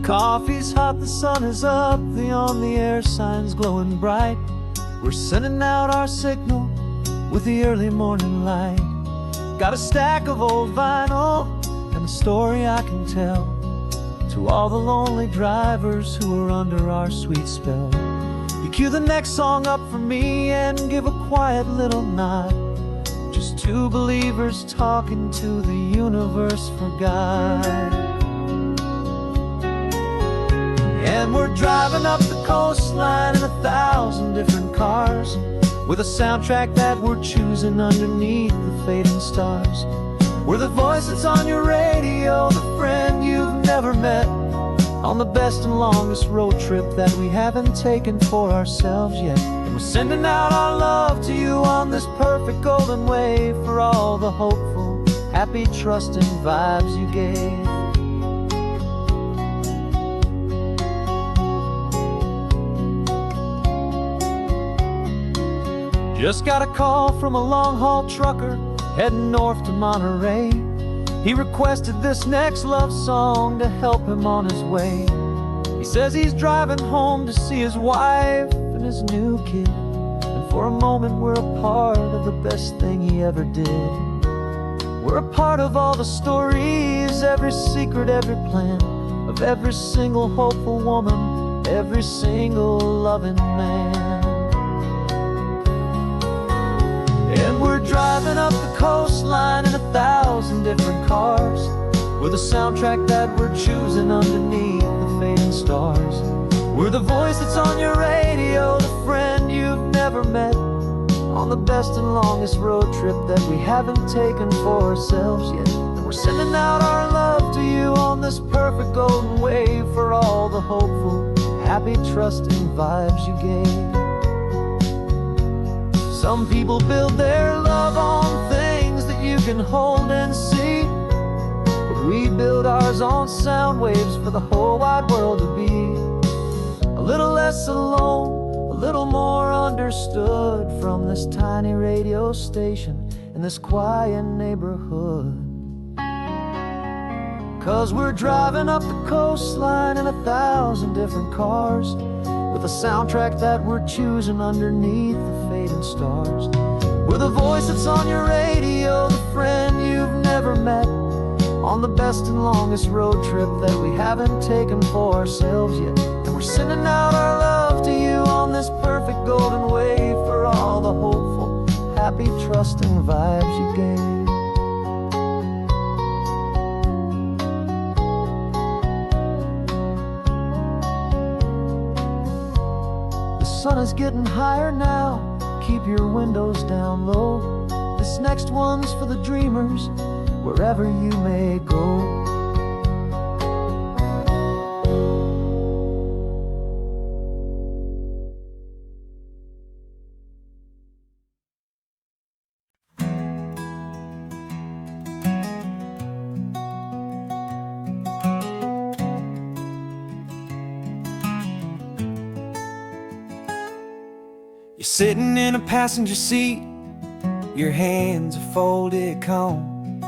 Coffee's hot, the sun is up, the on-the-air sign's glowing bright. We're sending out our signal with the early morning light. Got a stack of old vinyl and a story I can tell to all the lonely drivers who are under our sweet spell. You cue the next song up for me and give a quiet little nod. Just two believers talking to the universe for God. And we're driving up the coastline in 1,000 different cars, with a soundtrack that we're choosing underneath the fading stars. We're the voice that's on your radio, the friend you've never met, on the best and longest road trip that we haven't taken for ourselves yet. And we're sending out our love to you on this perfect golden wave, for all the hopeful, happy, trusting vibes you gave. Just got a call from a long-haul trucker heading north to Monterey. He requested this next love song to help him on his way. He says he's driving home to see his wife and his new kid, and for a moment we're a part of the best thing he ever did. We're a part of all the stories, every secret, every plan, of every single hopeful woman, every single loving man. And we're driving up the coastline in 1,000 different cars, with a soundtrack that we're choosing underneath the fading stars. We're the voice that's on your radio, the friend you've never met, on the best and longest road trip that we haven't taken for ourselves yet. And we're sending out our love to you on this perfect golden wave, for all the hopeful, happy, trusting vibes you gave. Some people build their love on things that you can hold and see, but we build ours on sound waves for the whole wide world to be a little less alone, a little more understood, from this tiny radio station in this quiet neighborhood. 'Cause we're driving up the coastline in 1,000 different cars, with a soundtrack that we're choosing underneath the fading stars. We're the voice that's on your radio, the friend you've never met, on the best and longest road trip that we haven't taken for ourselves yet. And we're sending out our love to you on this perfect golden wave, for all the hopeful, happy, trusting vibes you gave. The sun is getting higher now, keep your windows down low. This next one's for the dreamers, wherever you may go. You're sitting in a passenger seat, your hands are folded calm.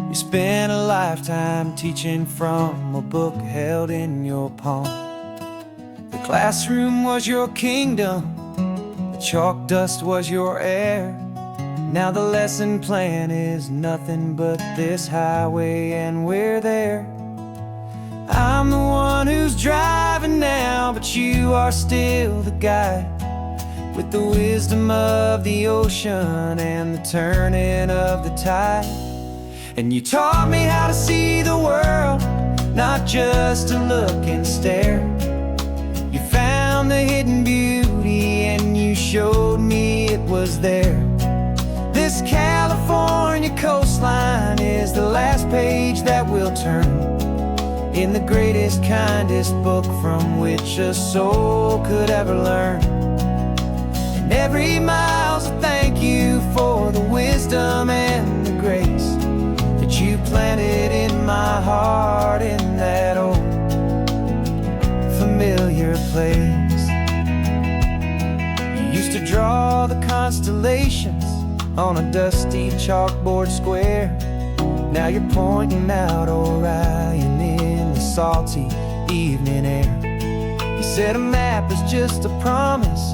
You spent a lifetime teaching from a book held in your palm. The classroom was your kingdom, the chalk dust was your air. Now the lesson plan is nothing but this highway, and we're there. I'm the one who's driving now, but you are still the guide, with the wisdom of the ocean and the turning of the tide. And you taught me how to see the world, not just to look and stare. You found the hidden beauty and you showed me it was there. This California coastline is the last page that we'll turn in the greatest, kindest book from which a soul could ever learn. Every mile's a thank you for the wisdom and the grace that you planted in my heart, in that old familiar place. You used to draw the constellations on a dusty chalkboard square. Now you're pointing out Orion in the salty evening air. He said a map is just a promise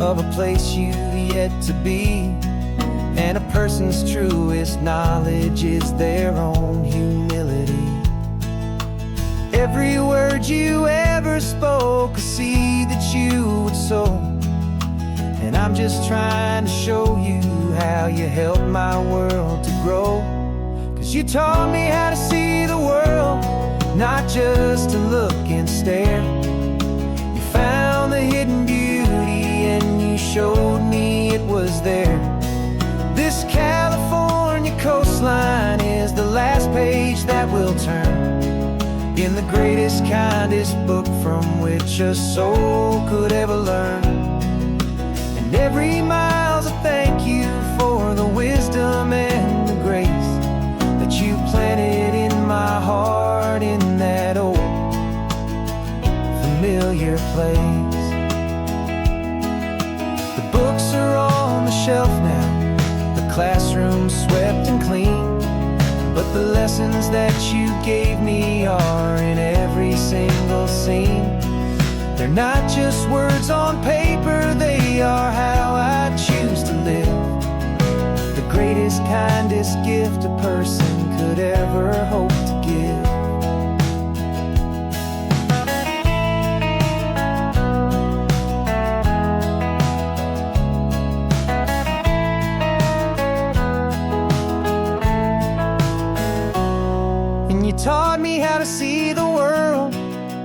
of a place you've yet to be, and a person's truest knowledge is their own humility. Every word you ever spoke, a seed that you would sow, and I'm just trying to show you how you helped my world to grow. 'Cause you taught me how to see the world, not just to look and stare. You found the hidden beauty and you showed me it was there. This California coastline is the last page that we'll turn in the greatest, kindest book from which a soul could ever learn. And every mile's a thank you for the wisdom and the grace that you planted in my heart in that old familiar place. The books are on the shelf now, the classroom swept and clean, but the lessons that you gave me are in every single scene. They're not just words on paper, they are how I choose to live. The greatest, kindest gift a person could ever hope to give. And you taught me how to see the world,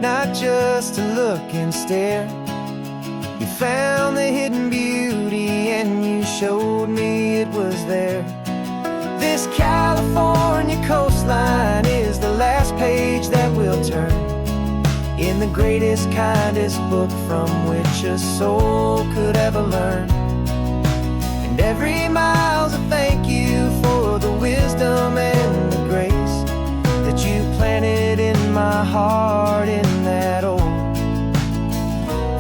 not just to look and stare. You found the hidden beauty and you showed me it was there. This California coastline is the last page that we'll turn in the greatest, kindest book from which a soul could ever learn. And every mile's a thank you for the wisdom and the grace that you planted in my heart in that old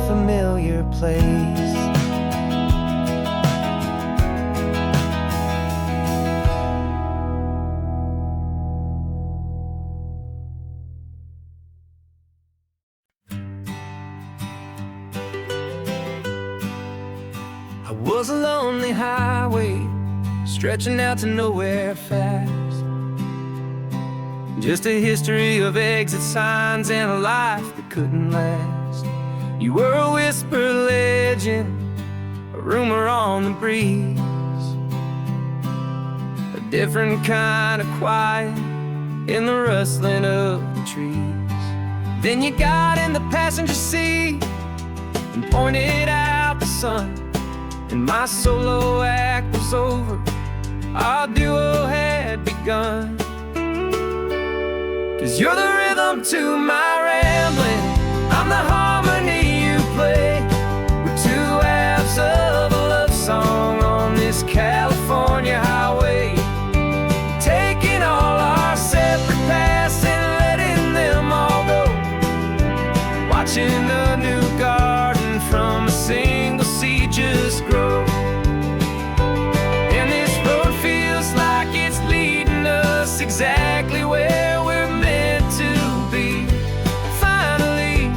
familiar place. I was a lonely highway stretching out to nowhere fast. Just a history of exit signs and a life that couldn't last. You were a whisper legend, a rumor on the breeze, a different kind of quiet in the rustling of the trees. Then you got in the passenger seat and pointed out the sun, and my solo act was over, our duo had begun. 'Cause you're the rhythm to my rambling, I'm the harmony you play. We're two halves of a love song on this California highway, taking all our separate paths and letting them all go, watching a new garden from a single seed just grow. And this road feels like it's leading us exactly where we're meant to be. Finally,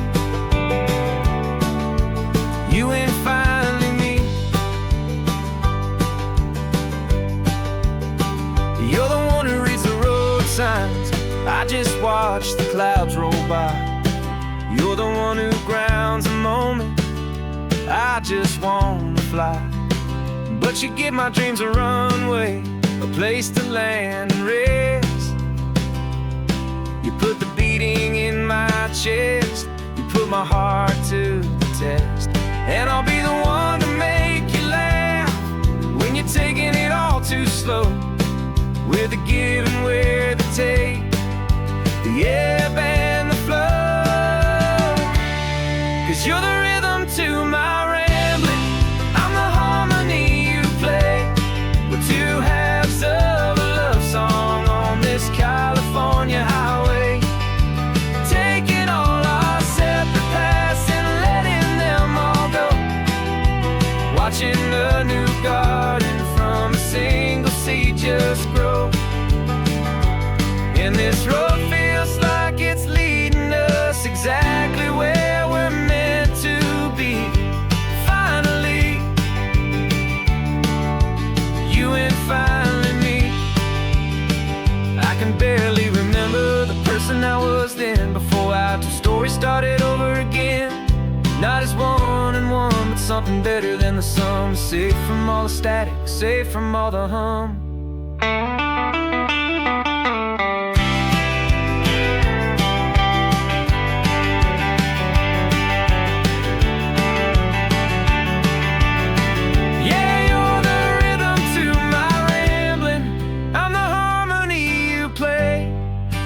you and finally me. You're the one who reads the road signs, I just watch the clouds roll by. You're the one who grounds a moment, I just wanna fly. But you give my dreams a runway, a place to land and rest. You put the beating in my chest, you put my heart to the test. And I'll be the one to make you laugh when you're taking it all too slow. We're the give and we're the take, the ebb and the flow. 'Cause you're the rhythm to my rambling, I'm the harmony you play. We're two halves of a love song on this California highway, taking all our separate paths and letting them all go, watching a new garden from a single seed just grow. And this road feels like it's leading us exactly something better than the sum. Safe from all the static, safe from all the hum.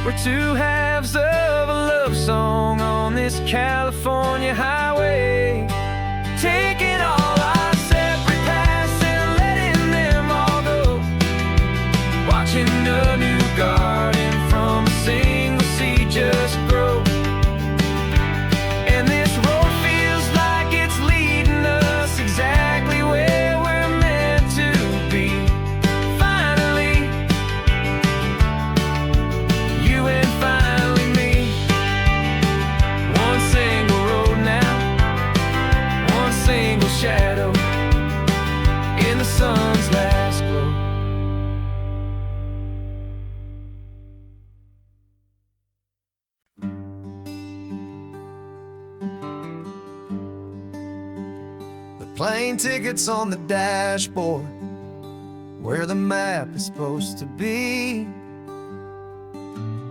We're two halves of a love song on this California highway, taking all our separate paths and letting them all go, watching a new garden from a single seed just grow. And this road feels like it's leading us exactly where we're meant to be. Shadow in the sun's last glow. The plane tickets on the dashboard, where the map is supposed to be.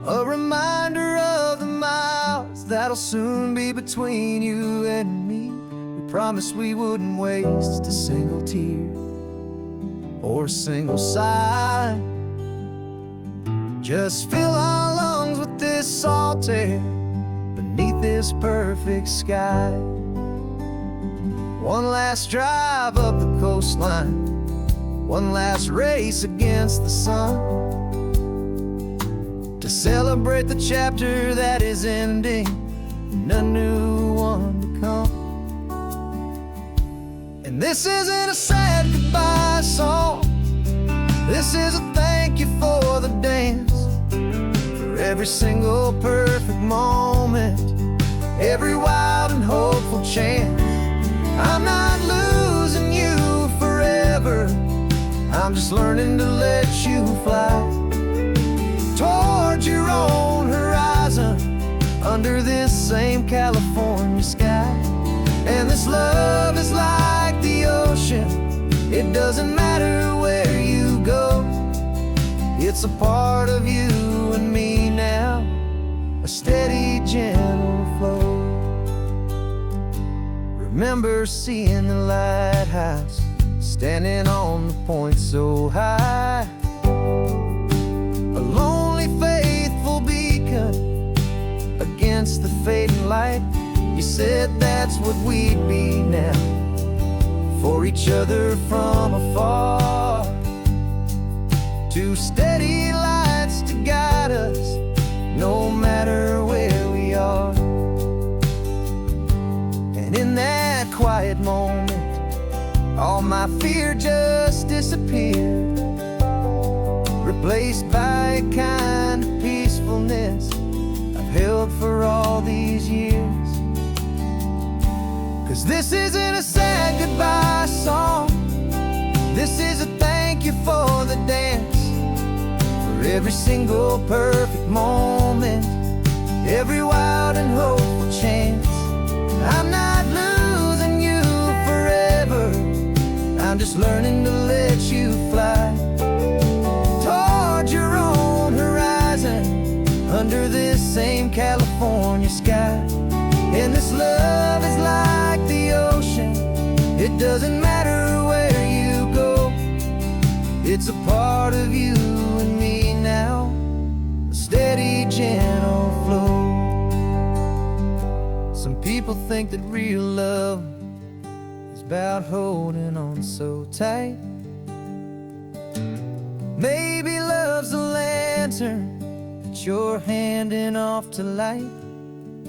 A reminder of the miles that'll soon be between you and me. Promised we wouldn't waste a single tear or a single sigh. Just fill our lungs with this salt air beneath this perfect sky. One last drive up the coastline, one last race against the sun, to celebrate the chapter that is ending and a new one to come. And this isn't a sad goodbye song, this is a thank you for the dance, for every single perfect moment, every wild and hopeful chance. I'm not losing you forever, I'm just learning to let you fly towards your own horizon, under this same California sky. And this love is like the ocean, it doesn't matter where you go, it's a part of you and me now, a steady, gentle flow. Remember seeing the lighthouse, standing on the point so high, a lonely, faithful beacon against the fading light. You said that's what we'd be now, for each other from afar. Two steady lights to guide us, no matter where we are. And in that quiet moment, all my fear just disappeared, replaced by a kind of peacefulness I've held for all these years. 'Cause this isn't a sad goodbye song, this is a thank you for the dance, for every single perfect moment, every wild and hopeful chance. I'm not losing you forever, I'm just learning to let you fly towards your own horizon, under this same California sky. And this love is like the ocean, it doesn't matter where you go, it's a part of you and me now, a steady, gentle flow. Some people think that real love is about holding on so tight. Maybe love's a lantern that you're handing off to light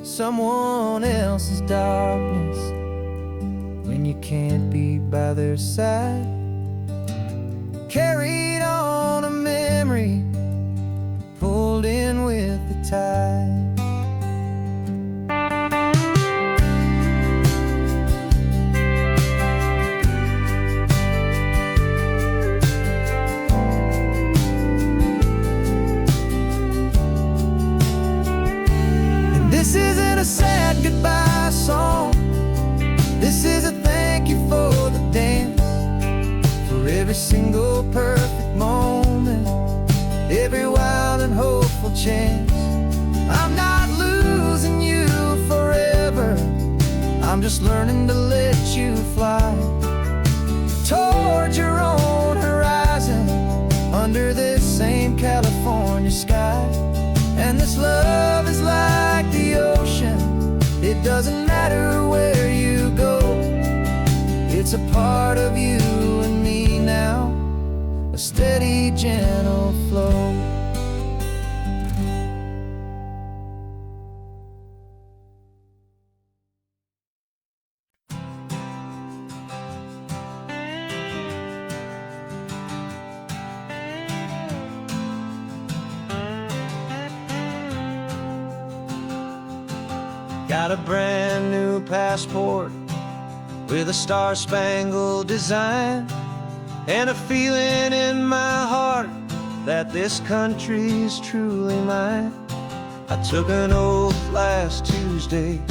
someone else's darkness when you can't be by their side. Carried on a memory, pulled in with the tide. This isn't a sad goodbye song, this is a thank you single perfect moment, every wild and hopeful chance. I'm not losing you forever, I'm just learning to let you fly toward your own horizon, under this same California sky. And this love is like the ocean, it doesn't matter where you go, it's a part of you and me now, a steady, gentle flow. Got a brand new passport with a star-spangled design, and a feeling in my heart that this country's truly mine. I took an oath last Tuesday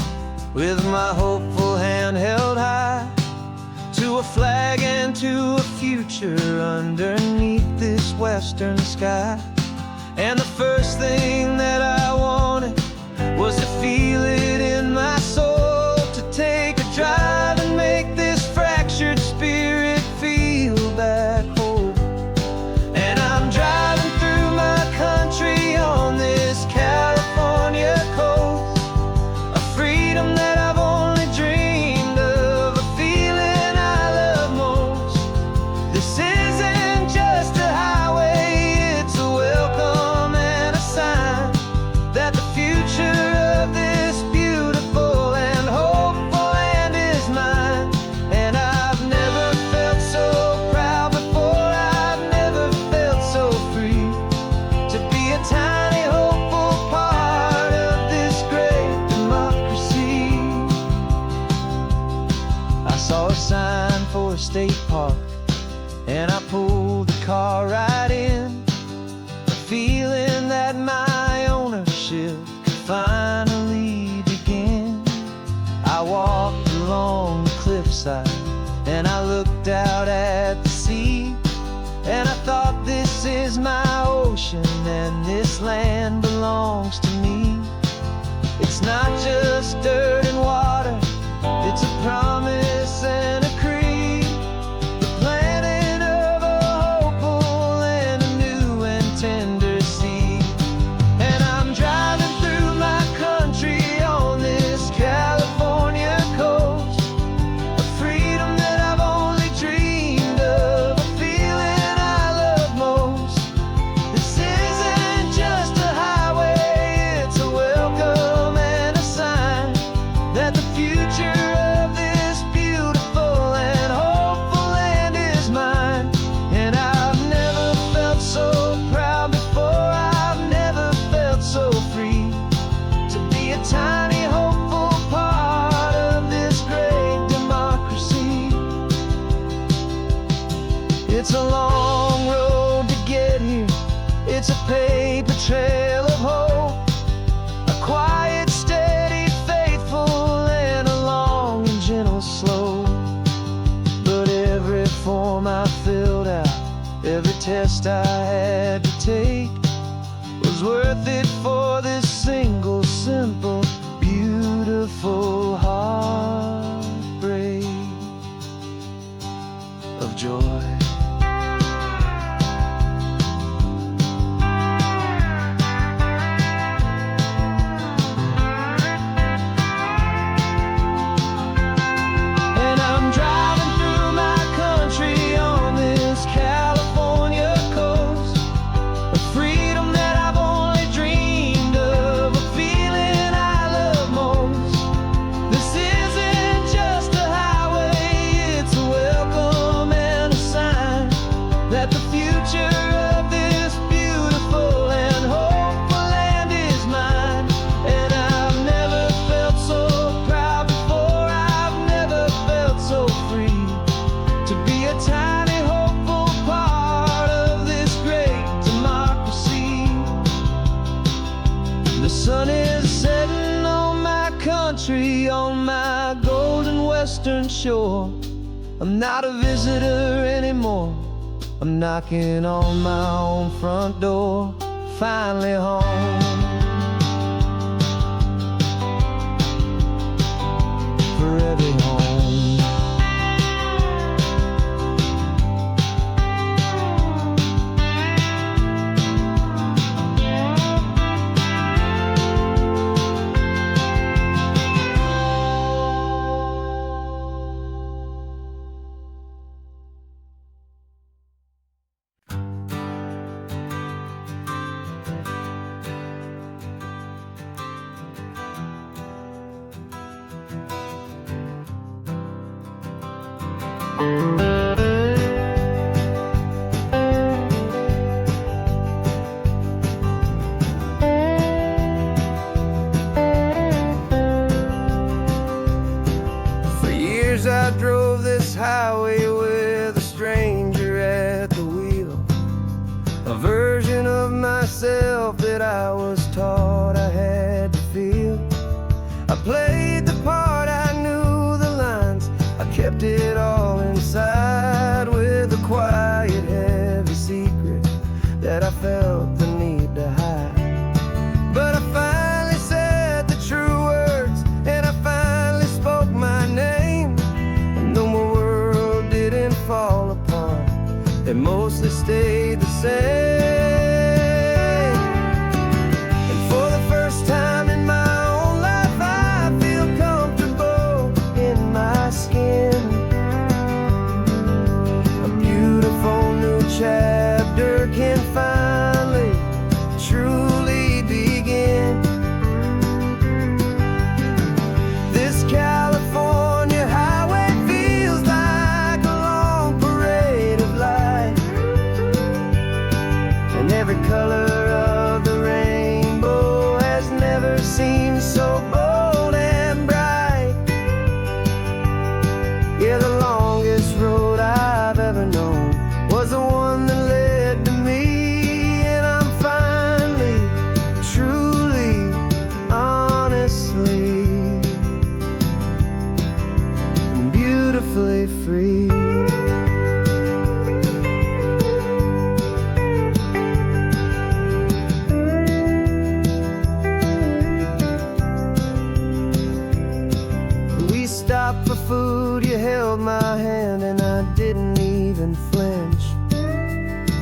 with my hopeful hand held high, to a flag and to a future underneath this western sky. And the first thing that I wanted was to feel it in my soul, to take a drive and make this fractured spirit feel back home. And I'm driving through my country on this California coast, a freedom that I've only dreamed of, a feeling I love most. This isn't just a highway, it's a welcome and a sign that the future of this beautiful and hopeful land is mine. And I've never felt so proud before, I've never felt so free, to be a tiny hopeful part of this great democracy. I saw a sign for a state park, and I pulled the car right in, a feeling that my ownership could finally begin. I walked along the cliffside and I looked out at the sea, and I thought, this is my ocean and this land belongs to me. It's not just dirt and water, it's a promise and a creed, the planting of a hopeful and a new and tender seed. And I'm driving through my country on this California coast, a freedom that I've only dreamed of, a feeling I love most. This isn't just a highway, it's a welcome and a sign that the future of this beautiful and hopeful land is mine. And I've never felt so proud before, I've never felt so free, to be a tiny hopeful part of this great democracy. It's a long road to get here, it's a paper trail of hope, a quiet, steady, faithful, and a long and gentle slow. But every form I filled out, every test I had to take, was worth it for this single, simple, beautiful heartbreak of joy. And I'm driving through my country on this California coast, a freedom that I've only dreamed of, a feeling I love most. This isn't just a highway, it's a welcome and a sign that the future of this beautiful and hopeful land is mine. And I've never felt so proud before, I've never felt so free, to be a tiny hopeful part of this great democracy. The sun is setting on my country, on my golden western shore. I'm not a visitor anymore, I'm knocking on my own front door, finally home. For every home. For years I drove this highway with a stranger at the wheel, a version of myself that I was taught I had to feel. I played the part, I knew the lines, I kept it all inside with a quiet, heavy secret that I felt the need to hide. But I finally said the true words, and I finally spoke my name. And though my world didn't fall apart, it mostly stayed the same. And for the first time in my own life, I feel comfortable in my skin. A beautiful new chapter can finally truly begin. This California highway feels like a long parade of light, and every color of the rainbow has never seemed so bold and bright. Yeah, the longest road I've ever known was the one that led to me, and I'm finally, truly, honestly, and beautifully free. We stopped for food, you held my hand, and I didn't even flinch.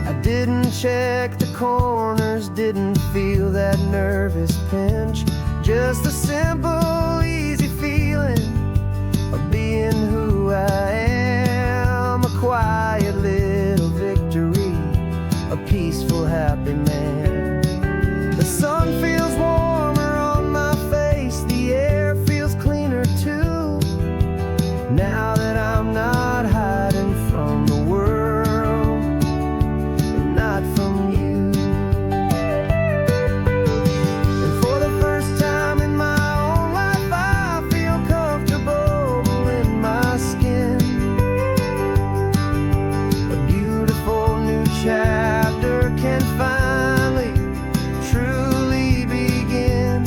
I didn't check the corners, didn't feel that nervous pinch. Just a simple, easy feeling of being who I am. A quiet little victory, a peaceful, happy man. The sun feels warmer on my face, the air feels cleaner too, now that I'm not hiding from the world, and not from you. And for the first time in my own life, I feel comfortable in my skin. A beautiful new chapter can finally truly begin.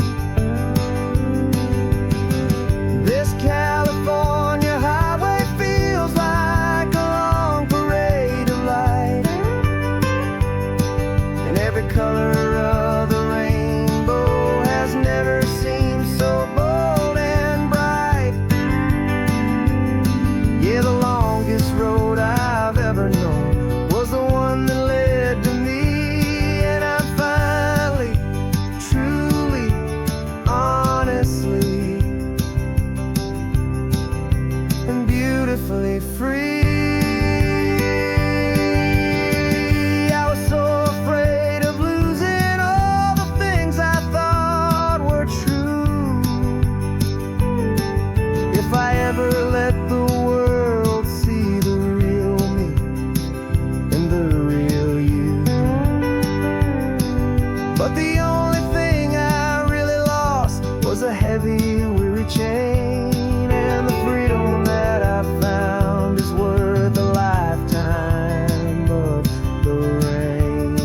This California highway feels like a long parade of light, and every color of the rainbow has never seemed so bold and bright. Yeah, the longest road I've ever known was the one that led to me, and I'm finally, truly, honestly, and beautifully free. I was so afraid of losing all the things I thought were true. If I ever let the world see the real me and the real you. But the only thing I really lost was a heavy, weary chain, and the freedom that I found is worth a lifetime of the rain.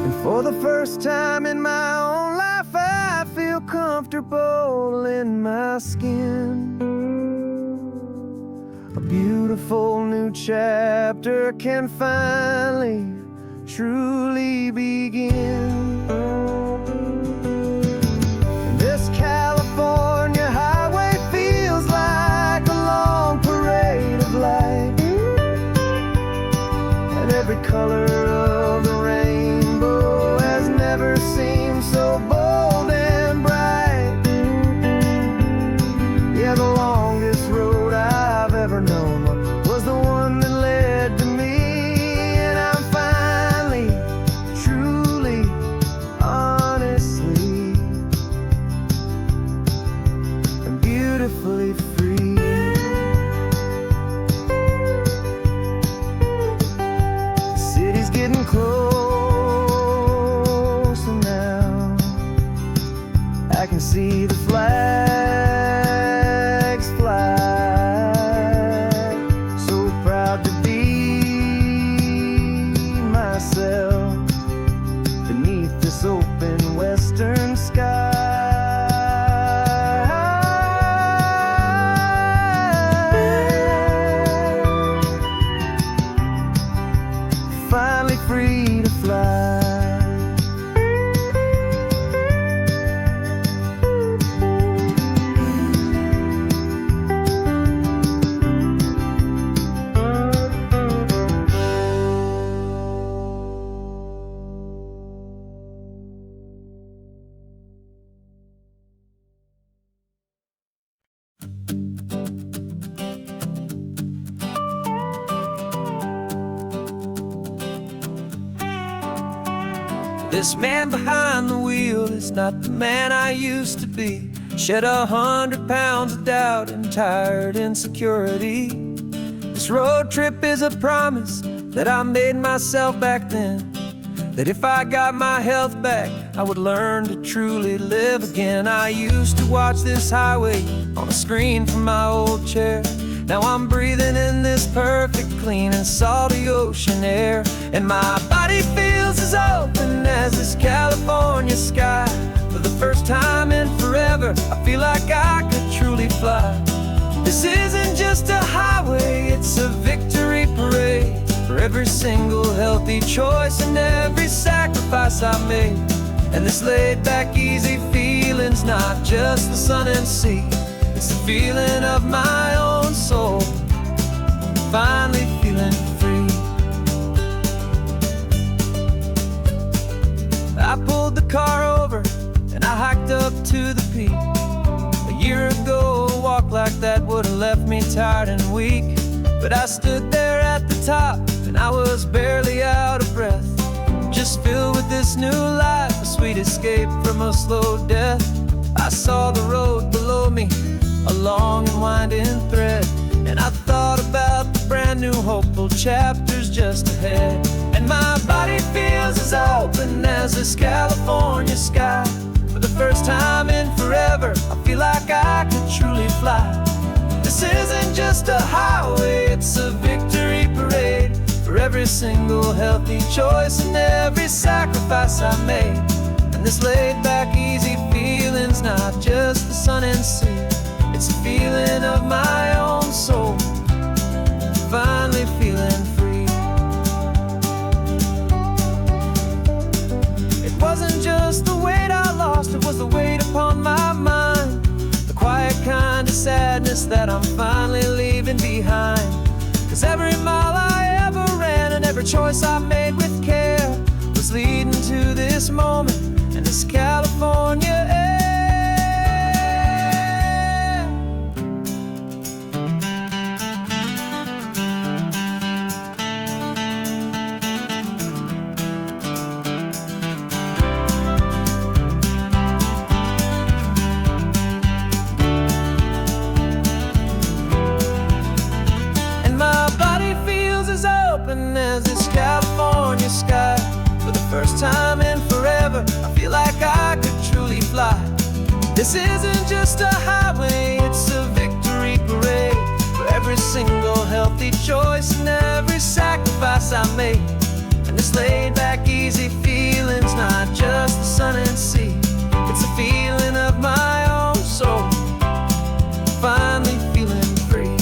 And for the first time in my own life, I feel comfortable in my skin. A beautiful new chapter can finally, truly begin. This California highway feels like a long parade of light, and every color of the rainbow has never seemed so bold and bright. Yeah, the longest road I've ever known was the one that led to me, and I'm finally, truly, honestly, and beautifully free. The city's getting closer now. I can see the flags fly. So proud to be myself beneath this open western sky. Finally free to fly. This man behind the wheel is not the man I used to be. Shed 100 pounds of doubt and tired insecurity. This road trip is a promise that I made myself back then, that if I got my health back, I would learn to truly live again. I used to watch this highway on a screen from my old chair. Now I'm breathing in this perfect, clean and salty ocean air, and my body feels as open as this California sky. For the first time in forever, I feel like I could truly fly. This isn't just a highway, it's a victory parade for every single healthy choice and every sacrifice I made. And this laid back, easy feeling's not just the sun and sea, it's the feeling of my own soul, finally feeling free. I pulled the car over and I hiked up to the peak. A year ago, a walk like that would have left me tired and weak, but I stood there at the top and I was barely out of breath, just filled with this new life, a sweet escape from a slow death. I saw the road below me, a long and winding thread, and I thought about the brand new hopeful chapters just ahead. And my body feels as open as this California sky. For the first time in forever, I feel like I could truly fly. This isn't just a highway, it's a victory parade for every single healthy choice and every sacrifice I made. And this laid back, easy feeling's not just the sun and sea, it's a feeling of my own soul, finally feeling free. It wasn't just the weight I lost, it was the weight upon my mind, the quiet kind of sadness that I'm finally leaving behind. 'Cause every mile I ever ran and every choice I made with care was leading to this moment and this California air. As this California sky. For the first time in forever, I feel like I could truly fly. This isn't just a highway, it's a victory parade for every single healthy choice and every sacrifice I made. And this laid back, easy feeling's not just the sun and sea, it's a feeling of my own soul, finally feeling free.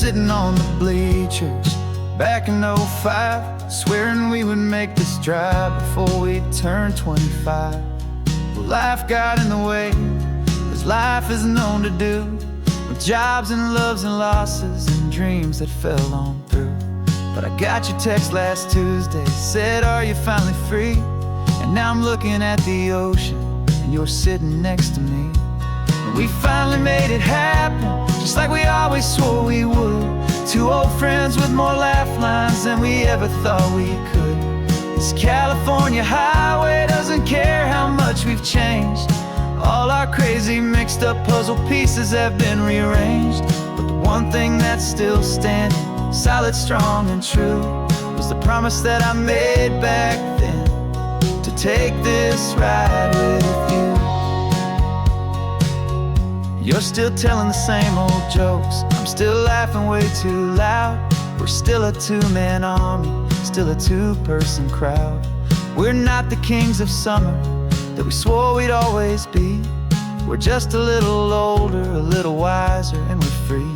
sitting on the bleachers back in '05, swearing we would make this drive before we turned 25. Well, life got in the way, as life is known to do, with jobs and loves and losses and dreams that fell on through. But I got your text last Tuesday, said, are you finally free? And now I'm looking at the ocean, and you're sitting next to me. And we finally made it happen, just like we always swore we would. Two old friends with more laugh lines than we ever thought we could. This California highway doesn't care how much we've changed. All our crazy mixed up puzzle pieces have been rearranged. But the one thing that's still standing, solid, strong, and true, was the promise that I made back then, to take this ride with you. You're still telling the same old jokes, I'm still laughing way too loud. We're still a two-man army, still a two-person crowd. We're not the kings of summer that we swore we'd always be. We're just a little older, a little wiser, and we're free.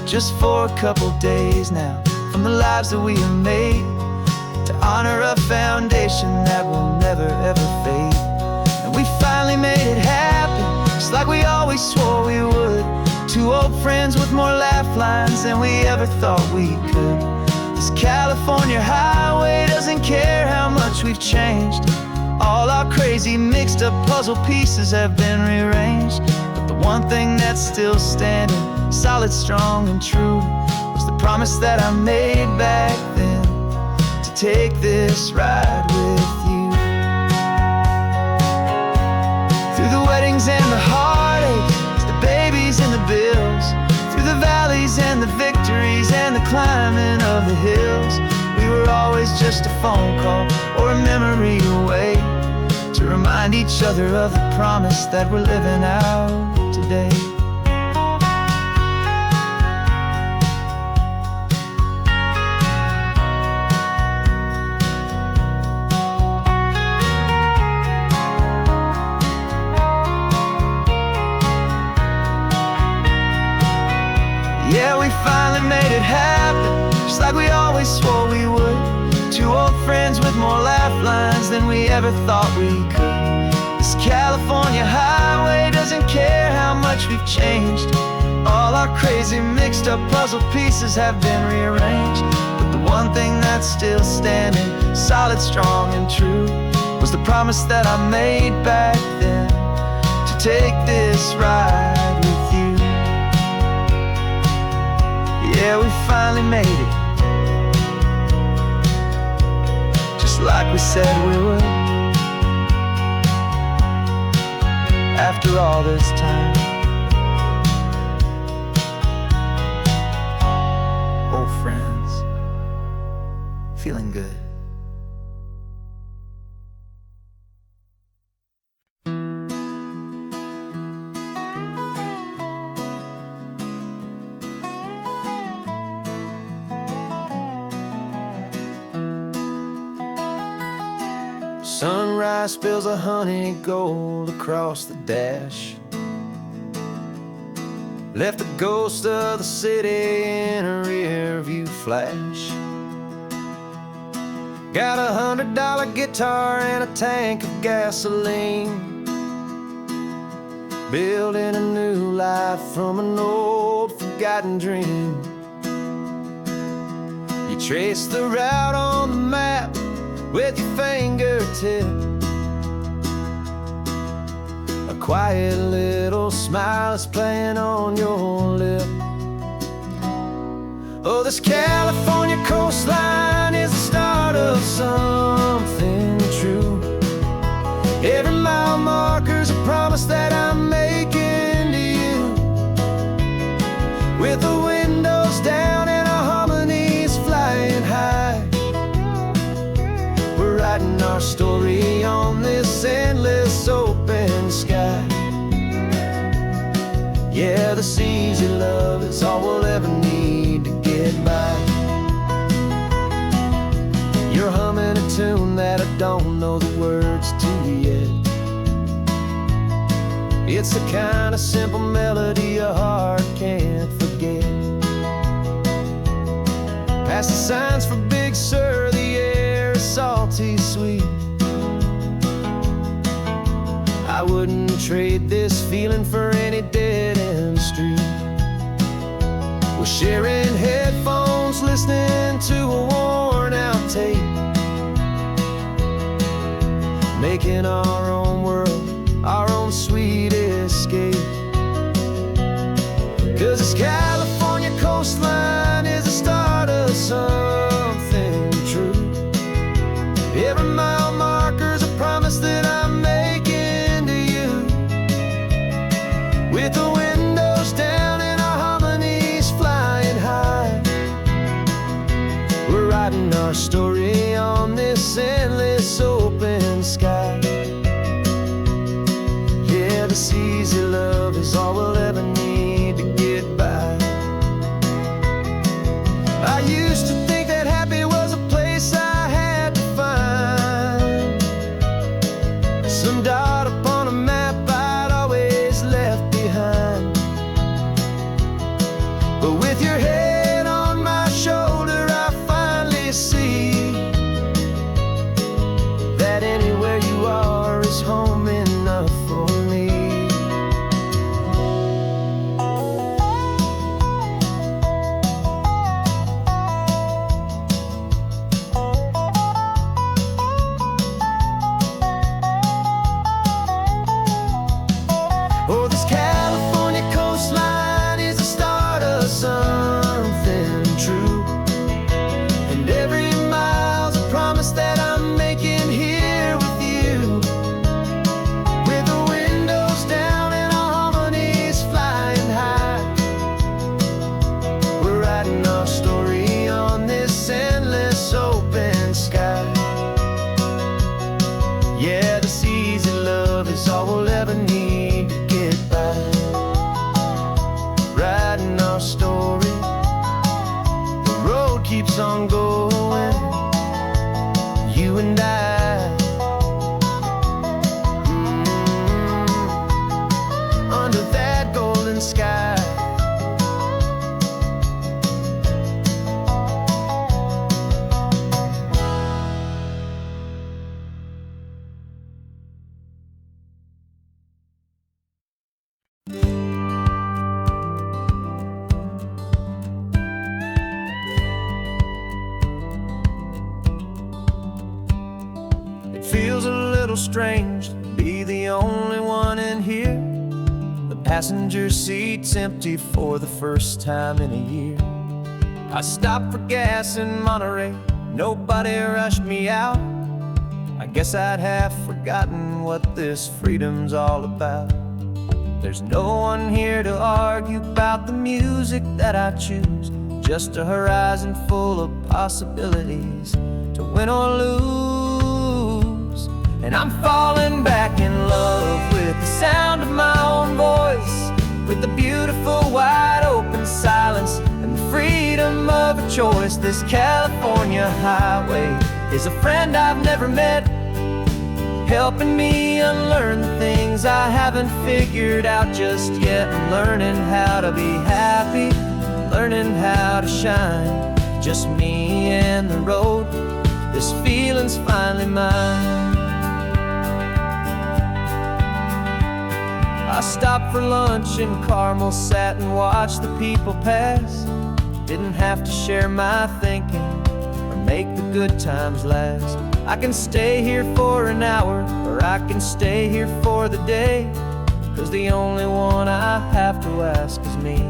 Just for a couple days now, from the lives that we have made, to honor a foundation that will never ever fade. And we finally made it happen, just like we always swore we would. Two old friends with more laugh lines than we ever thought we could. This California highway doesn't care how much we've changed. All our crazy mixed up puzzle pieces have been rearranged. But the one thing that's still standing, solid, strong, and true, was the promise that I made back then, to take this ride with you. Through the weddings and the heartaches, the babies and the bills, through the valleys and the victories and the climbing of the hills, we were always just a phone call or a memory away, to remind each other of the promise that we're living out today. Yeah, we finally made it happen, just like we always swore we would. Two old friends with more laugh lines than we ever thought we could. This California highway doesn't care how much we've changed. All our crazy mixed up puzzle pieces have been rearranged. But the one thing that's still standing, solid, strong, and true, was the promise that I made back then, to take this ride with you. Yeah, we finally made it, just like we said we would. After all this time, old friends, feeling good. Sunrise spills a honey gold across the dash, left the ghost of the city in a rear view flash. Got a $100 guitar and a tank of gasoline, building a new life from an old forgotten dream. You trace the route on the map with your fingertip, a quiet little smile is playing on your lip. Oh, this California coastline is the start of something true. Every mile marker's a promise that I'm making to you. With the windows down and our harmonies flying high, we're writing our story on this endless open sky. Yeah, this easy love is all we'll ever need to get by. You're humming a tune that I don't know the words to yet. It's the kind of simple melody your heart can't forget. Past the signs for Big Sur, the air is salty sweet. I wouldn't trade this feeling for any dead-end street. We're sharing headphones, listening to a worn-out tape, making our own world, our own sweet escape. 'Cause this California coastline is the start of something true. Every mile marker's a promise that I'm making to you. With the windows down and our harmonies flying high, we're writing our story on this endless open sky. Yeah, this easy love is all we'll ever need to get by. I used to think that happy was a place I had to find, some dot upon a map I'd always left behind. But with your head on my shoulder, I finally see that anywhere you are is home enough for me. Oh, this California coastline is the start of something true. And every mile's a promise that I'm making here with you. With the windows down and our harmonies flying high, we're writing our story on this endless open sky. Yeah, this easy love is all we'll ever need to get by. Writing our story, the road keeps on going, you and I. Under that golden sky. It feels a little strange to be the only one in here. The passenger seat's empty for the first time in a year. I stopped for gas in Monterey, nobody rushed me out. I guess I'd have forgotten what this freedom's all about. There's no one here to argue about the music that I choose, just a horizon full of possibilities to win or lose. And I'm falling back in love with the sound of my own voice, with the beautiful wide open silence and the freedom of a choice. This California highway is a friend I've never met, helping me unlearn the things I haven't figured out just yet. I'm learning how to be happy, learning how to shine, just me and the road. This feeling's finally mine. I stopped for lunch in Carmel, sat and watched the people pass. Didn't have to share my thinking or make the good times last. I can stay here for an hour, or I can stay here for the day, 'cause the only one I have to ask is me.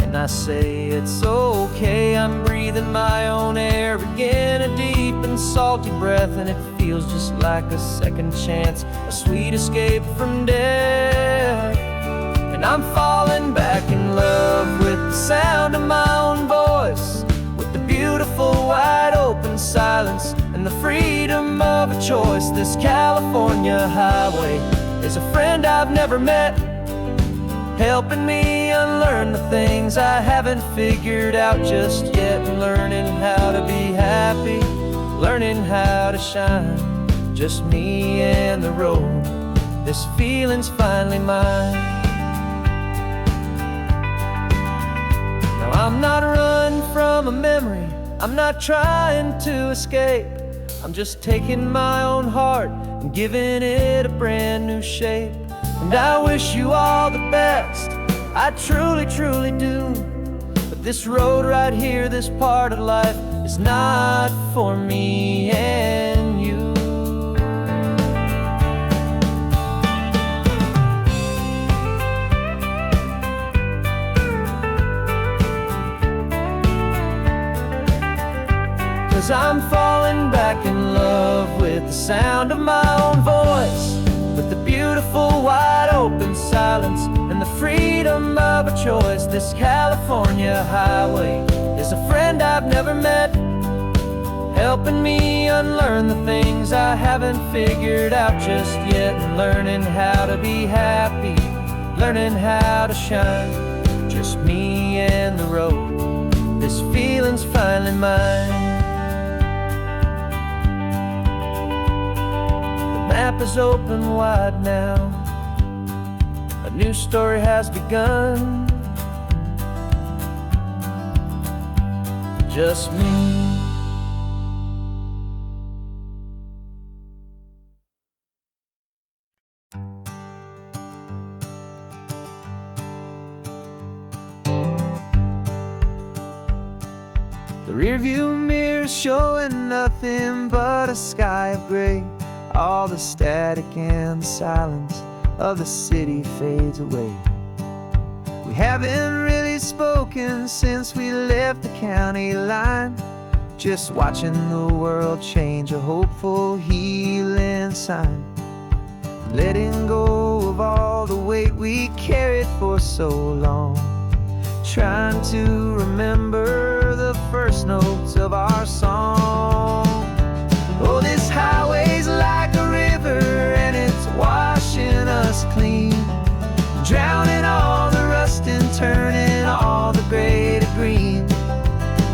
And I say it's okay, I'm breathing my own air again, a deep and salty breath, and it feels just like a second chance, a sweet escape from death. And I'm falling back in love with the sound of my own voice, with the beautiful wide open silence and the freedom of a choice. This California highway is a friend I've never met, helping me unlearn the things I haven't figured out just yet. Learning how to be happy, learning how to shine, just me and the road. This feeling's finally mine. Now I'm not running from a memory, I'm not trying to escape, I'm just taking my own heart and giving it a brand new shape. And I wish you all the best, I truly, truly do. But this road right here, this part of life, is not for me and you. Cause I'm falling back in love with the sound of my own voice, with the beautiful wide open silence and the freedom of a choice. This California highway is a friend I've never met, helping me unlearn the things I haven't figured out just yet, and learning how to be happy, learning how to shine. Just me and the road, this feeling's finally mine. The map is open wide now, a new story has begun. Just me. The rearview mirror's showing nothing but a sky of gray. All the static and the silence of the city fades away. We haven't really spoken since we left the county line, just watching the world change, a hopeful healing sign. Letting go of all the weight we carried for so long, trying to remember the first notes of our song. Oh, this highway's like a river and it's washing us clean, drowning all the rust and turning all the gray to green.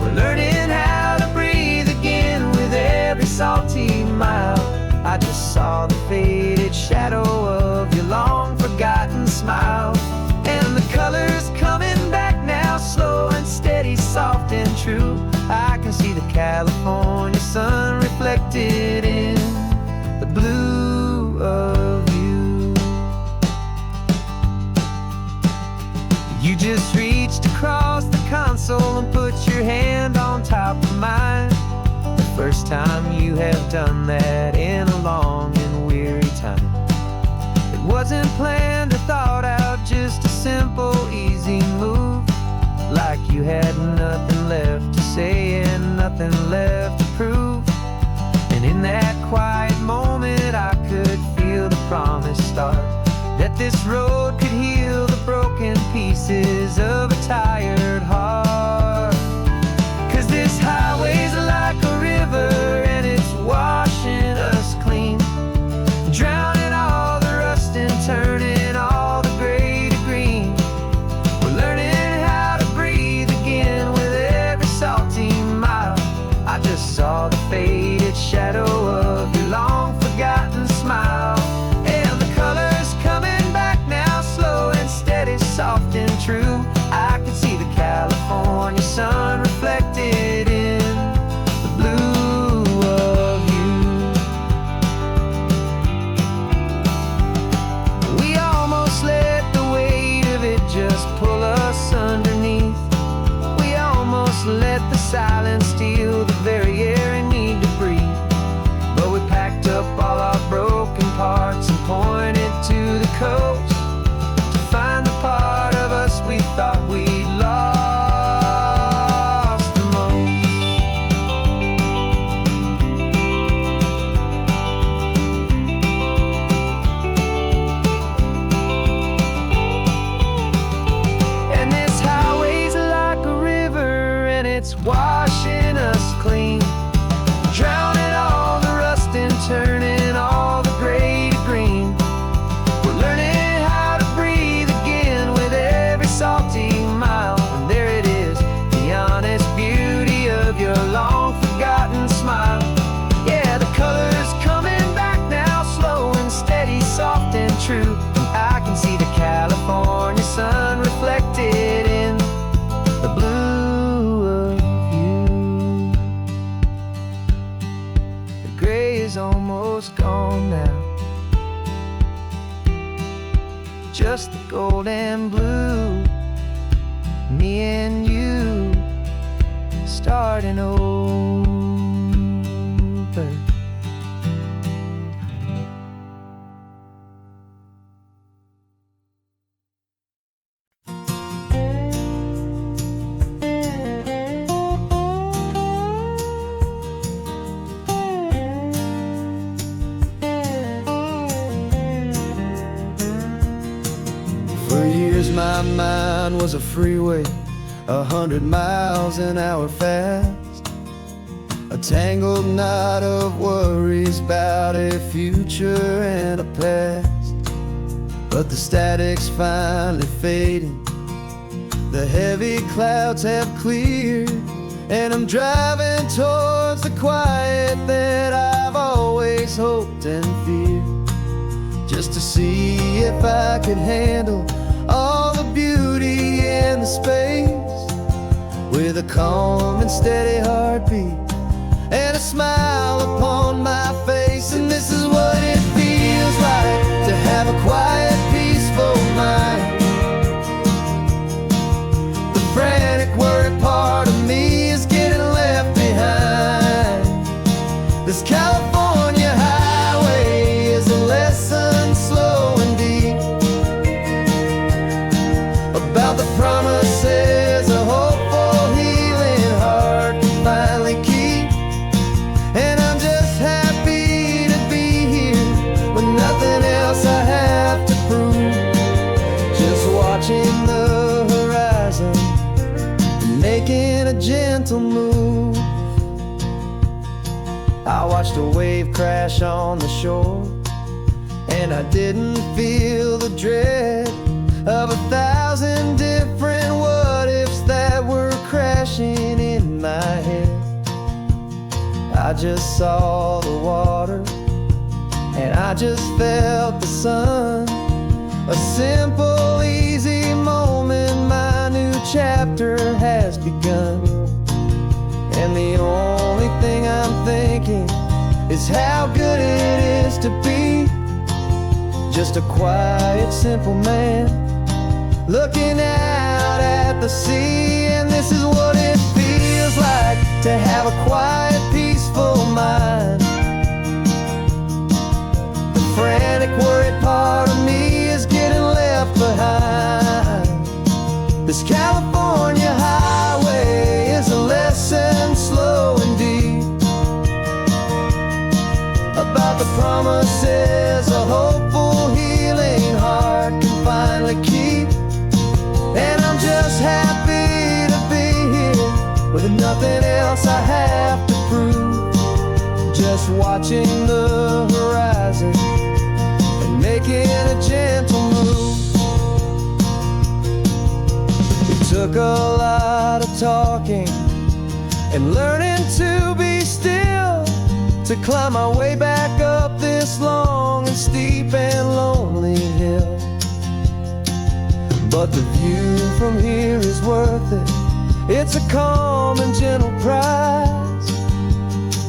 We're learning how to breathe again with every salty mile. I just saw the faded shadow of your long forgotten smile, and the colors coming back now, slow and steady, soft and true. I can see the California sun reflected in the blue of you. You just reached across the console and put your hand on top of mine. The first time you have done that in a long and weary time. It wasn't planned or thought out, just a simple, easy move. Like you had nothing left to say and nothing left to prove. And in that quiet moment I could feel the promise start, that this road could heal the broken pieces of a tired heart. Cause this highway's like a river and it's washing us clean, drowning all the rust and turning all the gray to green. We're learning how to breathe again with every salty mile. I just saw is almost gone now. Just the gold and blue, me and you starting over. For years my mind was a freeway, 100 miles an hour fast, a tangled knot of worries about a future and a past. But the static's finally fading, the heavy clouds have cleared, and I'm driving towards the quiet that I've always hoped and feared, just to see if I could handle all the beauty in the space, with a calm and steady heartbeat and a smile upon my face. And this is what it feels like to have a quiet, peaceful mind. The frantic, worried part of me is getting left behind. This California highway is a lesson slow and deep about the promises a hopeful, healing heart can finally keep. And I'm just happy to be here with nothing else I have to prove, just watching the horizon and making a gentle move. I watched a wave crash on the shore, and I didn't feel the dread of 1,000 different what-ifs that were crashing in my head. I just saw the water, and I just felt the sun. A simple, easy moment, my new chapter has begun. And the only thing I'm thinking is how good it is to be just a quiet, simple man looking out at the sea. And this is what it feels like to have a quiet, peaceful mind. The frantic, worried part of me is getting left behind. This California highway is a lesson slow and deep about the promises a hopeful, healing heart can finally keep. And I'm just happy to be here with nothing else I have to prove, just watching the horizon and making a gentle move. It took a lot of talking and learning to be still to climb my way back up this long and steep and lonely hill. But the view from here is worth it. It's a calm and gentle prize,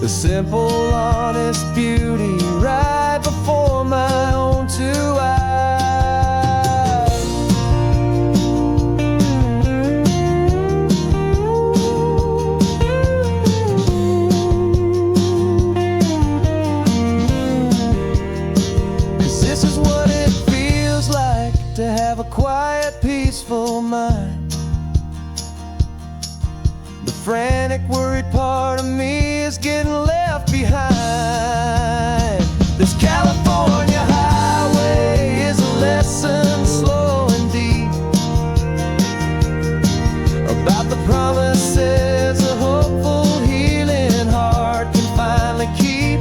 the simple, honest beauty right before my own two eyes. This is what it feels like to have a quiet, peaceful mind. The frantic, worried part of me is getting left behind. This California highway is a lesson slow and deep about the promises a hopeful, healing heart can finally keep.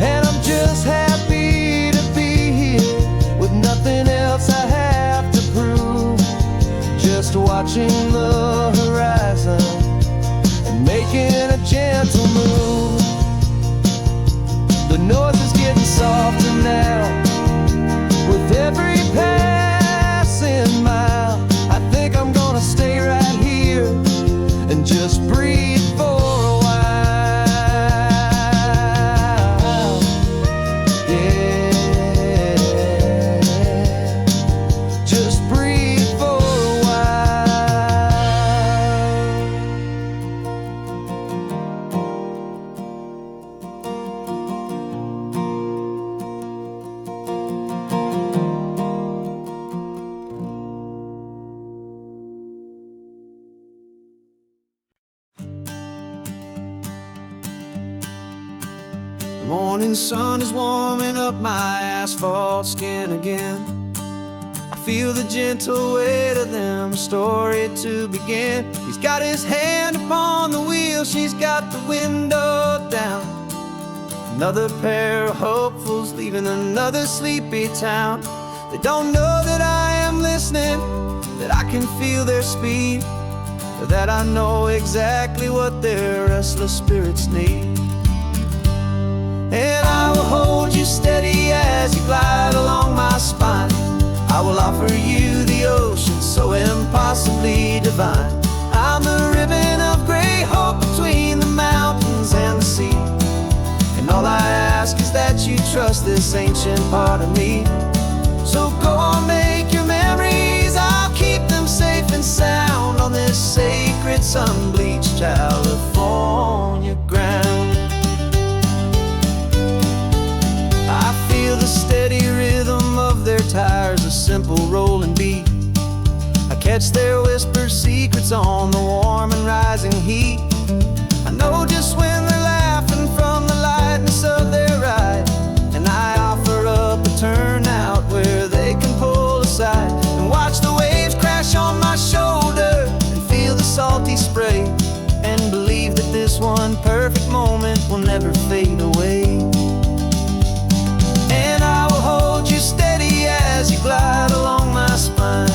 And I'm just happy to be here with nothing else I have to prove, just watching the horizon and making a gentle move. The noise is getting softer now with every passing mile. I think I'm gonna stay right here and just breathe for a while. The morning sun is warming up my asphalt skin again. I feel the gentle weight of them, a story to begin. He's got his hand upon the wheel, she's got the window down. Another pair of hopefuls leaving another sleepy town. They don't know that I am listening, that I can feel their speed, or that I know exactly what their restless spirits need. And I will hold you steady as you glide along my spine. I will offer you the ocean so impossibly divine. I'm the ribbon of gray hope between the mountains and the sea. And all I ask is that you trust this ancient part of me. So go on, make your memories, I'll keep them safe and sound on this sacred sun-bleached California ground. I feel the steady rhythm of their tires, a simple rolling beat. I catch their whispered secrets on the warm and rising heat. I know just when they're laughing from the lightness of their ride, and I offer up a turnout where they can pull aside and watch the waves crash on my shoulder and feel the salty spray, and believe that this one perfect moment will never fade away. And I will hold you steady as you glide along my spine.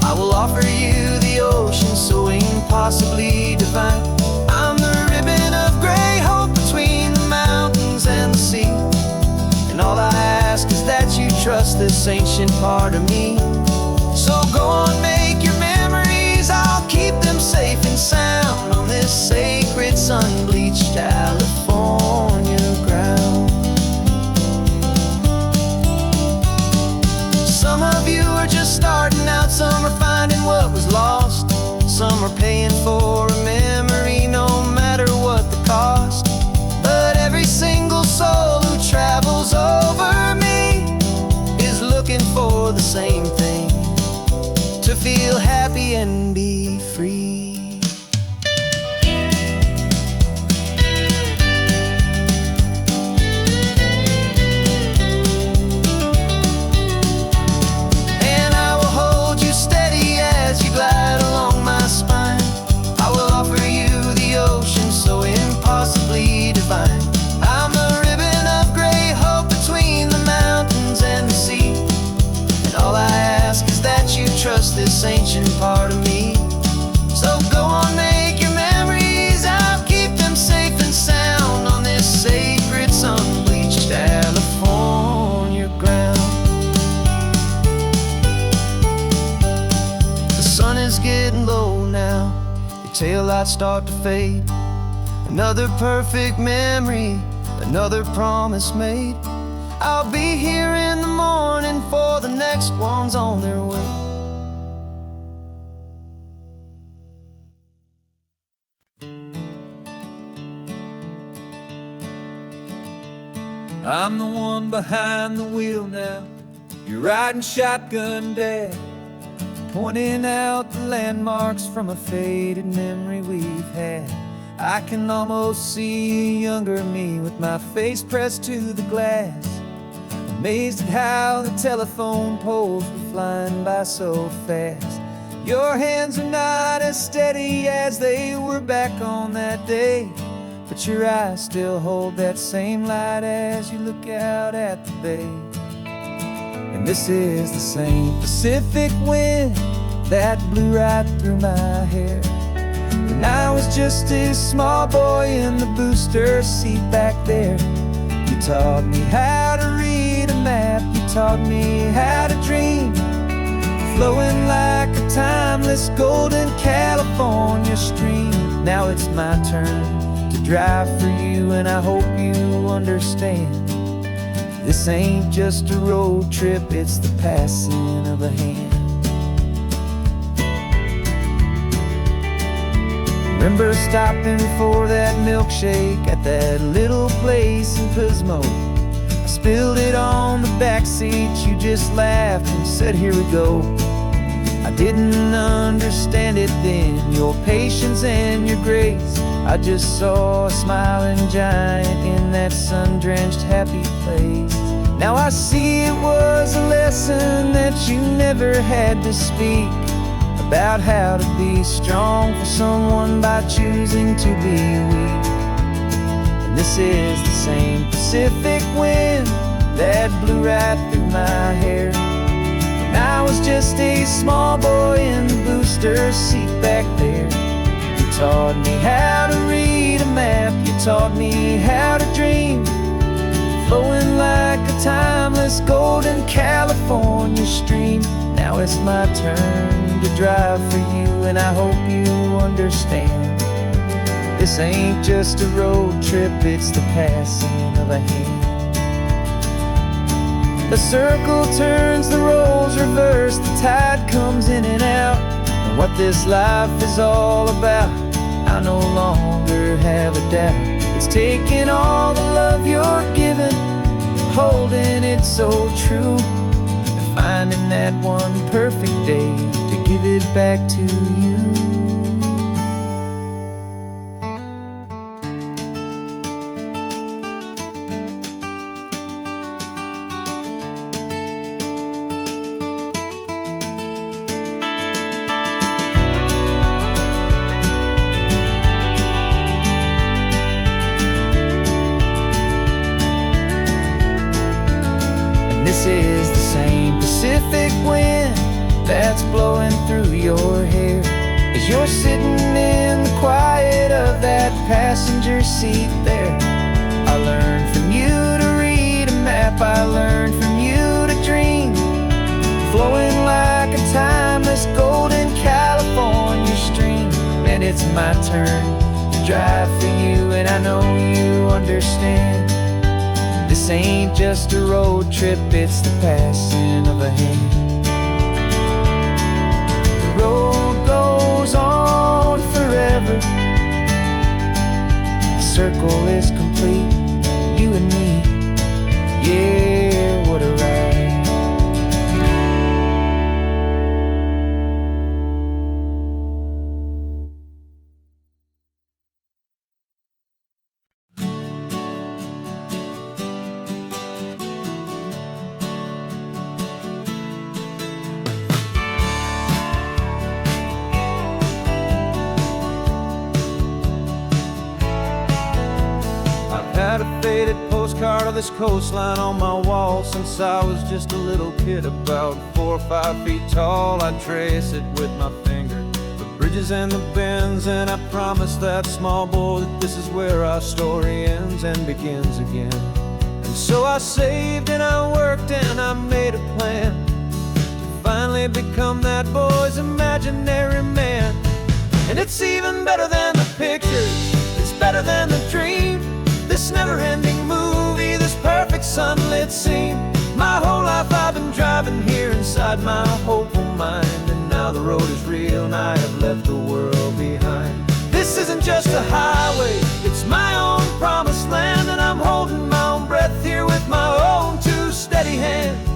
I will offer you the ocean so impossibly divine. I'm the ribbon of gray hope between the mountains and the sea. And all I ask is that you trust this ancient part of me. So go on, make your memories, I'll keep them safe and sound on this sacred sun-bleached California ground. Some of you are just starting out, some are finding what was lost, some are paying for a memory no matter what the cost. But every single soul who travels over me is looking for the same thing, to feel happy and be free. Glide along my spine. I will offer you the ocean so impossibly divine. I'm the ribbon of gray hope between the mountains and the sea. And all I ask is that you trust this ancient part of me. So go on, make your memories, I'll keep them safe and sound on this sacred sun-bleached California ground. Sun is getting low now, your taillights start to fade. Another perfect memory, another promise made. I'll be here in the morning for the next ones on their way. I'm the one behind the wheel now, you're riding shotgun, Dad, pointing out the landmarks from a faded memory we've had. I can almost see a younger me with my face pressed to the glass, amazed at how the telephone poles were flying by so fast. Your hands are not as steady as they were back on that day, but your eyes still hold that same light as you look out at the bay. And this is the same Pacific wind that blew right through my hair when I was just a small boy in the booster seat back there. You taught me how to read a map, you taught me how to dream, flowing like a timeless golden California stream. Now it's my turn to drive for you, and I hope you understand. This ain't just a road trip, it's the passing of a hand. Remember stopping for that milkshake at that little place in Pismo? I spilled it on the back seat, you just laughed and said, here we go. I didn't understand it then, your patience and your grace. I just saw a smiling giant in that sun sun-drenched happy place. Now I see it was a lesson that you never had to speak, about how to be strong for someone by choosing to be weak. And this is the same Pacific wind that blew right through my hair when I was just a small boy in the booster seat back there. You taught me how to read a map, you taught me how to dream, flowing like a timeless golden California stream. Now it's my turn to drive for you, and I hope you understand. This ain't just a road trip, it's the passing of a hand. The circle turns, the roles reverse, the tide comes in and out. And what this life is all about, I no longer have a doubt. It's taking all the love you're given, holding it so true, and finding that one perfect day to give it back to you. This is the same Pacific wind that's blowing through your hair as you're sitting in the quiet of that passenger seat there. I learned from you to read a map, I learned from you to dream, flowing like a timeless golden California stream. And it's my turn to drive for you, and I know you understand. This ain't just a road trip, it's the passing of a hand. The road goes on forever, the circle is complete, you and me, yeah, what a ride. Had a faded postcard of this coastline on my wall since I was just a little kid, about 4 or 5 feet tall. I trace it with my finger, the bridges and the bends, and I promised that small boy that this is where our story ends and begins again. And so I saved and I worked and I made a plan to finally become that boy's imaginary man. And it's even better than the pictures, it's better than the dream, this never-ending movie, this perfect sunlit scene. My whole life I've been driving here inside my hopeful mind, and now the road is real and I have left the world behind. This isn't just a highway, it's my own promised land, and I'm holding my own breath here with my own two steady hands.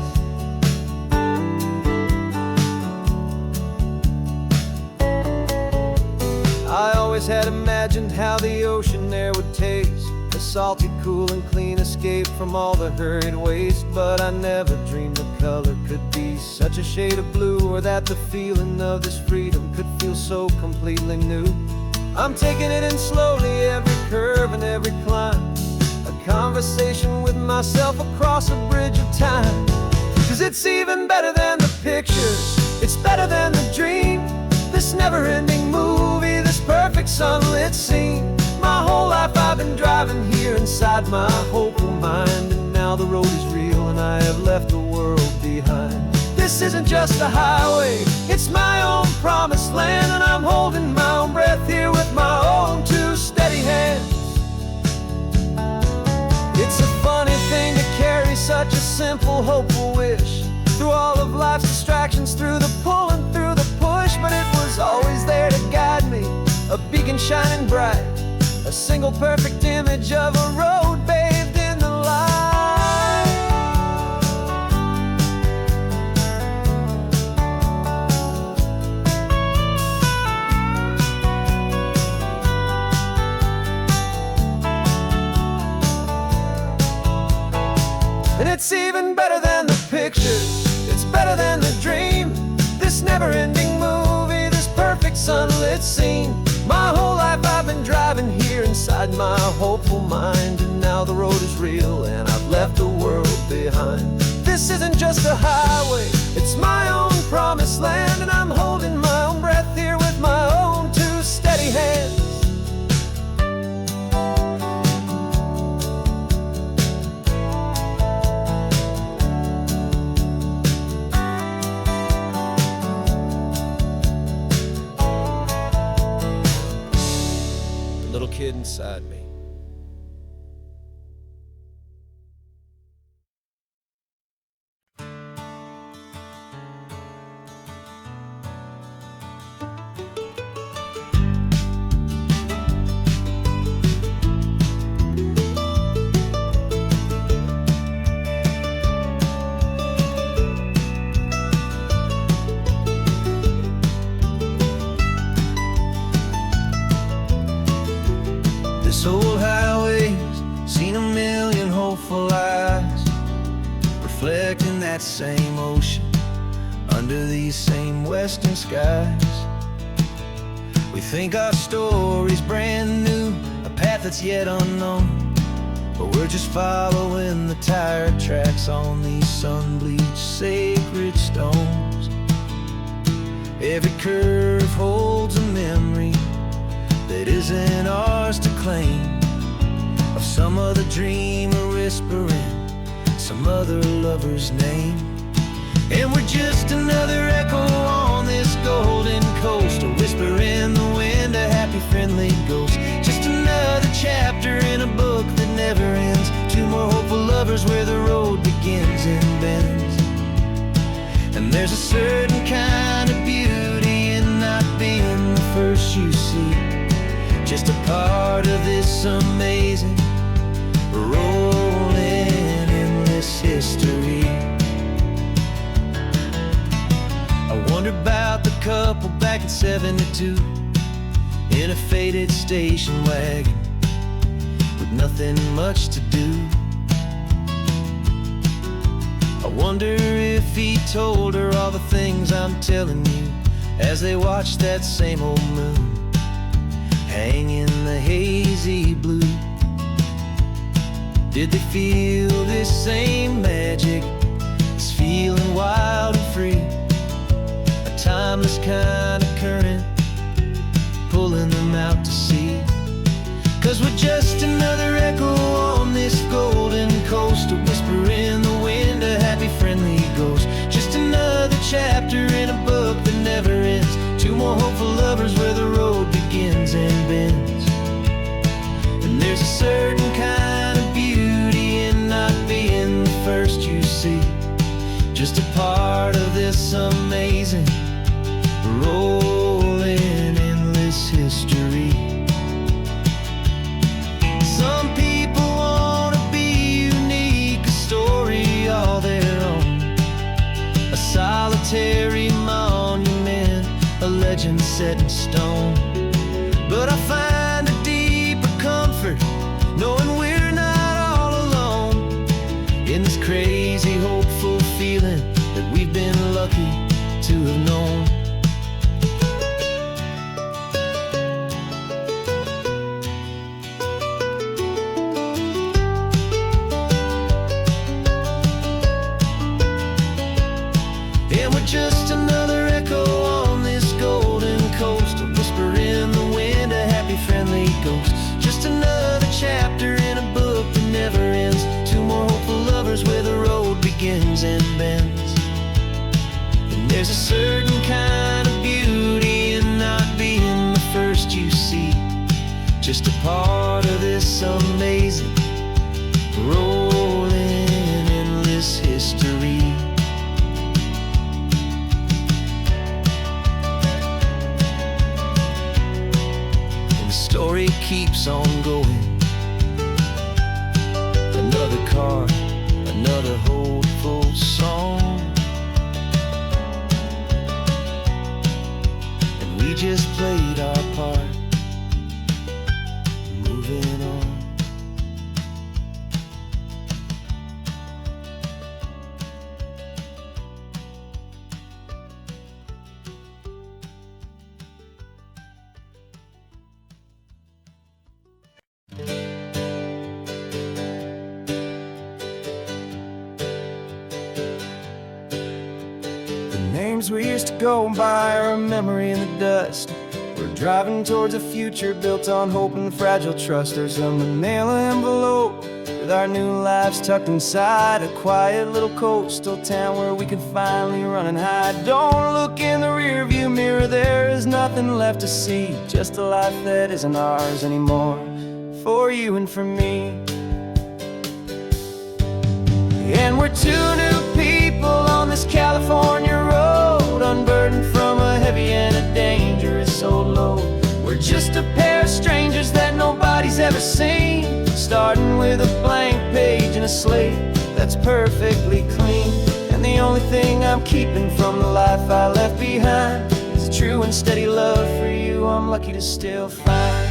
I always had imagined how the ocean there would taste, a salty, cool and clean escape from all the hurried waste. But I never dreamed the color could be such a shade of blue, or that the feeling of this freedom could feel so completely new. I'm taking it in slowly, every curve and every climb, a conversation with myself across a bridge of time. 'Cause it's even better than the pictures, it's better than the dream, this never-ending movie, this perfect sunlit scene. My whole life I've been driving here inside my hopeful mind, and now the road is real and I have left the world behind. This isn't just a highway, it's my own promised land, and I'm holding my own breath here with my own two steady hands. It's a funny thing to carry such a simple, hopeful wish through all of life's distractions, through the pull and through the push, but it was always there to guide me, a beacon shining bright, a single perfect image of a road bathed in the light. And it's even better than the picture, it's better than the dream. This never-ending movie, this perfect sunlit scene. My whole life I've been driving here inside my hopeful mind, and now the road is real and I've left the world behind. This isn't just a highway, it's my own promised land, and I'm holding my own breath here with my own two steady hands. The little kid inside me. This old highway's seen a million hopeful eyes, reflecting that same ocean under these same western skies. We think our story's brand new, a path that's yet unknown, but we're just following the tire tracks on these sun-bleached sacred stones. Every curve holds a memory that isn't ours to claim, of some other dreamer whispering some other lover's name. And we're just another echo on this golden coast, a whisper in the wind, a happy friendly ghost. Just another chapter in a book that never ends, two more hopeful lovers where the road begins and bends. And there's a certain kind of beauty in not being the first you see, just a part of this amazing, rolling, endless history. I wonder about the couple back in '72 in a faded station wagon with nothing much to do. I wonder if he told her all the things I'm telling you as they watched that same old moon hang in the hazy blue. Did they feel this same magic, this feeling wild and free, a timeless kind of current pulling them out to sea? 'Cause we're just another echo on this golden coast, a whisper in the wind, a happy friendly ghost. Just another chapter in a book that never ends, two more hopeful lovers where the road begins and bends. And there's a certain kind of beauty in not being the first you see, just a part of this amazing, rolling, endless history. Some people want to be unique, a story all their own, a solitary monument, a legend set in stone. But I find a deeper comfort knowing we're not all alone in this crazy, hopeful feeling that we've been lucky to have known. And we're just another echo on this golden coast, a whisper in the wind, a happy friendly ghost. Just another chapter in a book that never ends, two more hopeful lovers where the road begins and bends. And there's a certain kind of beauty in not being the first you see, just a part of this amazing, rolling, endless history. Story keeps on going. Another card, another hopeful song, and we just played our part, moving on. dreams we used to go by are a memory in the dust. We're driving towards a future built on hope and fragile trust. There's a manila envelope with our new lives tucked inside, a quiet little coastal town where we could finally run and hide. Don't look in the rearview mirror, there is nothing left to see, just a life that isn't ours anymore, for you and for me. And we're two new people on this California road, unburdened from a heavy and a dangerous old load. We're just a pair of strangers that nobody's ever seen, starting with a blank page and a slate that's perfectly clean. And the only thing I'm keeping from the life I left behind is a true and steady love for you I'm lucky to still find.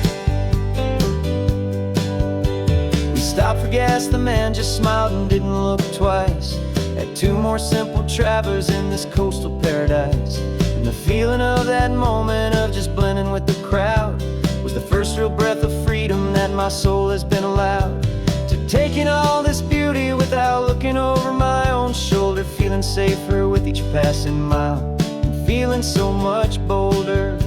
We stopped for gas, the man just smiled and didn't look twice. Had two more simple travelers in this coastal paradise. And the feeling of that moment of just blending with the crowd was the first real breath of freedom that my soul has been allowed to take in all this beauty without looking over my own shoulder, feeling safer with each passing mile and feeling so much bolder.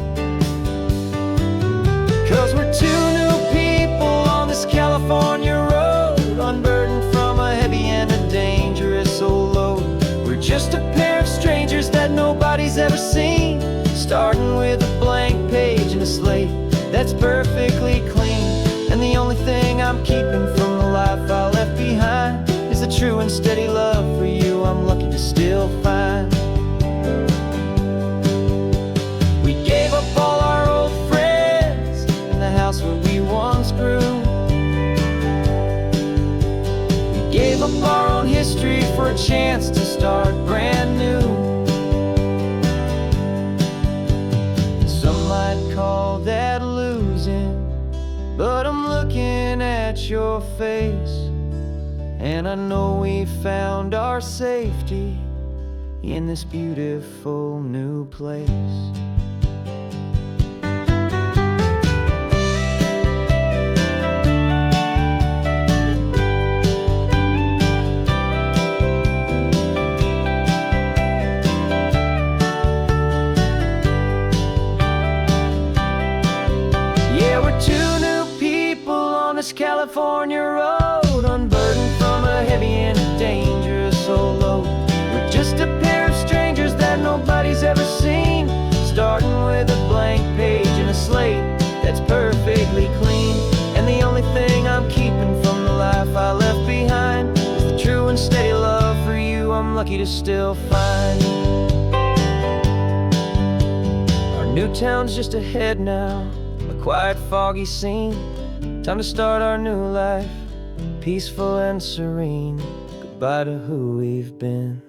'Cause we're two new people on this California road, unburdened from a heavy and a dangerous old load. We're just a pair of strangers that nobody's ever seen, starting with a blank page and a slate that's perfectly clean. And the only thing I'm keeping from the life I left behind is a true and steady love for you I'm lucky to still find. We gave up all our old friends in the house where we once grew. We gave up our own history for a chance to start brand new. Some might call that losing, but I'm looking at your face, and I know we found our safety in this beautiful new place. California road, unburdened from a heavy and a dangerous old load. We're just a pair of strangers that nobody's ever seen, starting with a blank page and a slate that's perfectly clean. And the only thing I'm keeping from the life I left behind is the true and steady love for you I'm lucky to still find. Our new town's just ahead now, a quiet foggy scene. Time to start our new life, peaceful and serene. Goodbye to who we've been.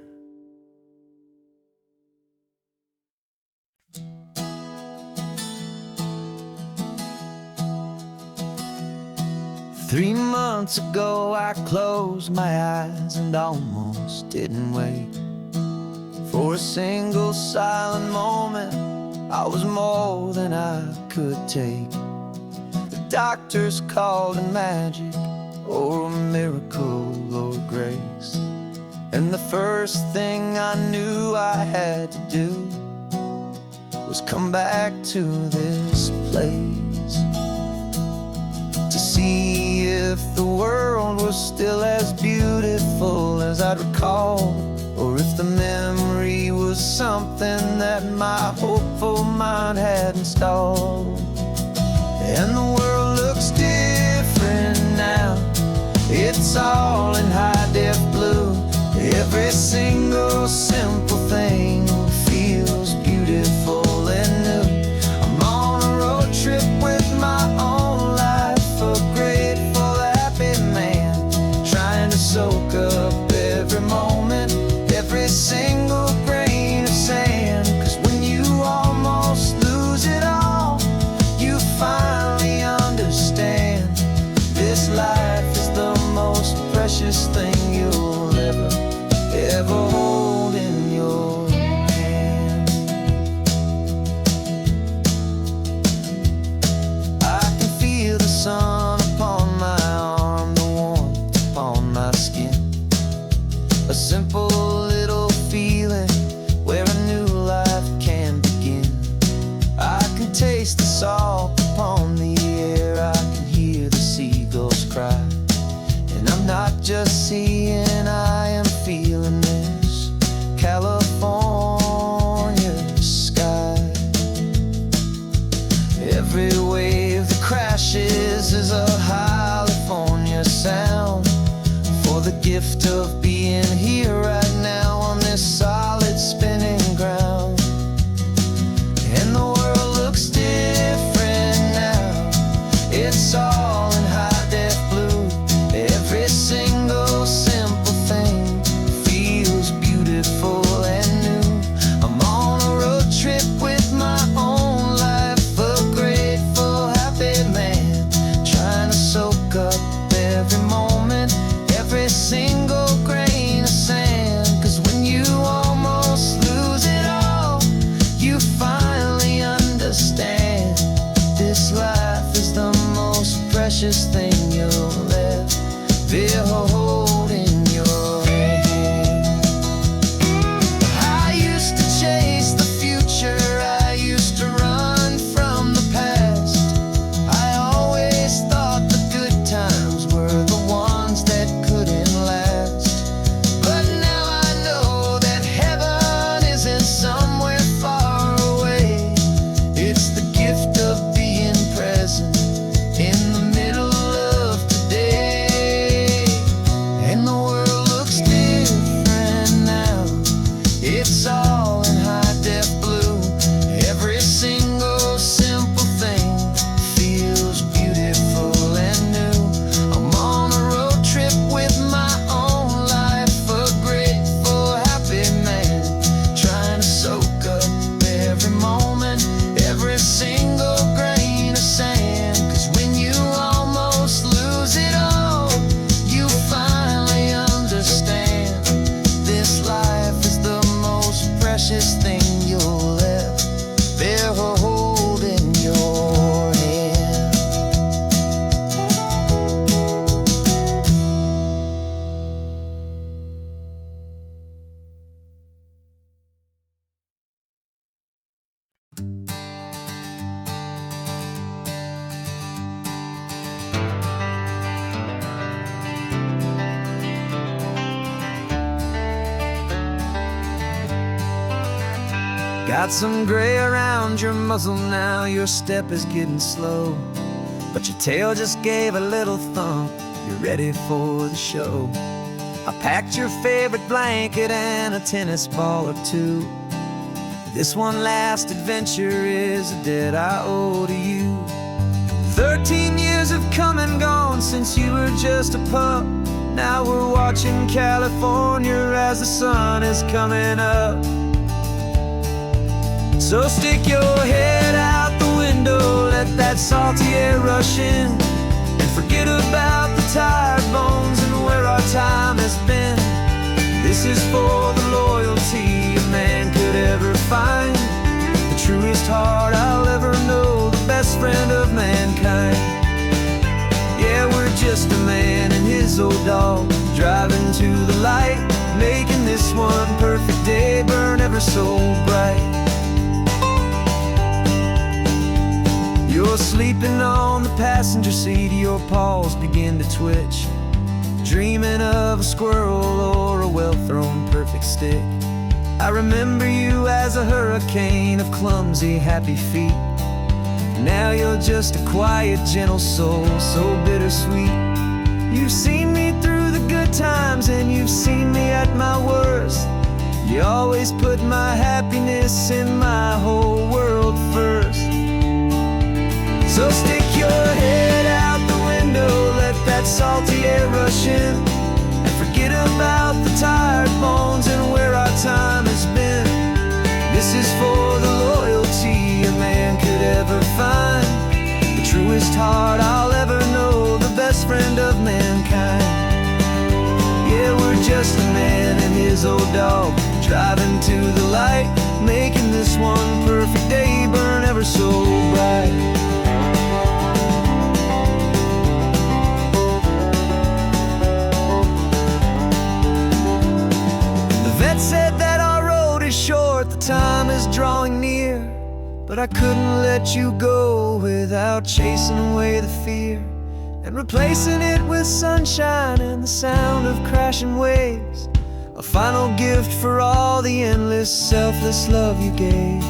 Three months ago I closed my eyes and almost didn't wake. For a single silent moment, I was more than I could take. Doctors called it magic, or a miracle, or grace. And the first thing I knew I had to do was come back to this place, to see if the world was still as beautiful as I'd recall, or if the memory was something that my hopeful mind had installed. And the world looks different now, it's all in high-def blue. Every single simple thing feels beautiful and new. I'm on a road trip with my own life, a grateful, happy man, trying to soak up every moment, every single grain of sand. 'Cause when you almost lose it all, you finally understand this life is the most precious thing you'll ever hold in your hand. I can feel the sun upon my arm, the warmth upon my skin, a simple little feeling where a new not just seeing, I am feeling this California sky. Every wave that crashes is a California sound, for the gift of being here right now on this solid spinning ground. And the world looks different now, it's all in high-def blue. Every single simple thing feels beautiful and new. I'm on a road trip with my own life, a grateful, happy man, trying to soak up every moment, every single grain of sand. 'Cause when you almost lose it all, you finally understand this life is the most precious thing you'll ever behold in your hand. I used to chase the future, I used to run from the past. I always thought the good times were the ones that couldn't last. But now I know that heaven isn't somewhere far away. It's the gift of being present in the middle of today. And the world looks different now, it's all in high-def blue. Every single simple thing feels beautiful and new. I'm on a road trip with my own life, a grateful, happy man, trying to soak up every moment, every single grain of sand. 'Cause when you almost lose it all, you finally understand this life is the most precious thing you'll ever behold in your hand. Got some gray around your muzzle now, your step is getting slow, but your tail just gave a little thump, you're ready for the show. I packed your favorite blanket and a tennis ball or two. This one last adventure is a debt I owe to you. 13 years have come and gone since you were just a pup. Now we're watching California as the sun is coming up. So stick your head out the window, let that salty air rush in, and forget about the tired bones and where our time has been. This is for the loyalty a man could ever find, the truest heart I'll ever know, the best friend of mankind. Yeah, we're just a man and his old dog, driving to the light, making this one perfect day burn ever so bright. You're sleeping on the passenger seat, your paws begin to twitch, dreaming of a squirrel or a well-thrown perfect stick. I remember you as a hurricane of clumsy, happy feet. Now you're just a quiet, gentle soul, so bittersweet. You've seen me through the good times and you've seen me at my worst. You always put my happiness in my whole world first. So stick your head out the window, let that salty air rush in, and forget about the tired bones and where our time has been. This is for the loyalty a man could ever find, the truest heart I'll ever know, the best friend of mankind. Yeah, we're just a man and his old dog, driving to the light, making this one perfect day burn ever so bright. Said that our road is short, the time is drawing near, but I couldn't let you go without chasing away the fear. and replacing it with sunshine and the sound of crashing waves. A final gift for all the endless, selfless love you gave.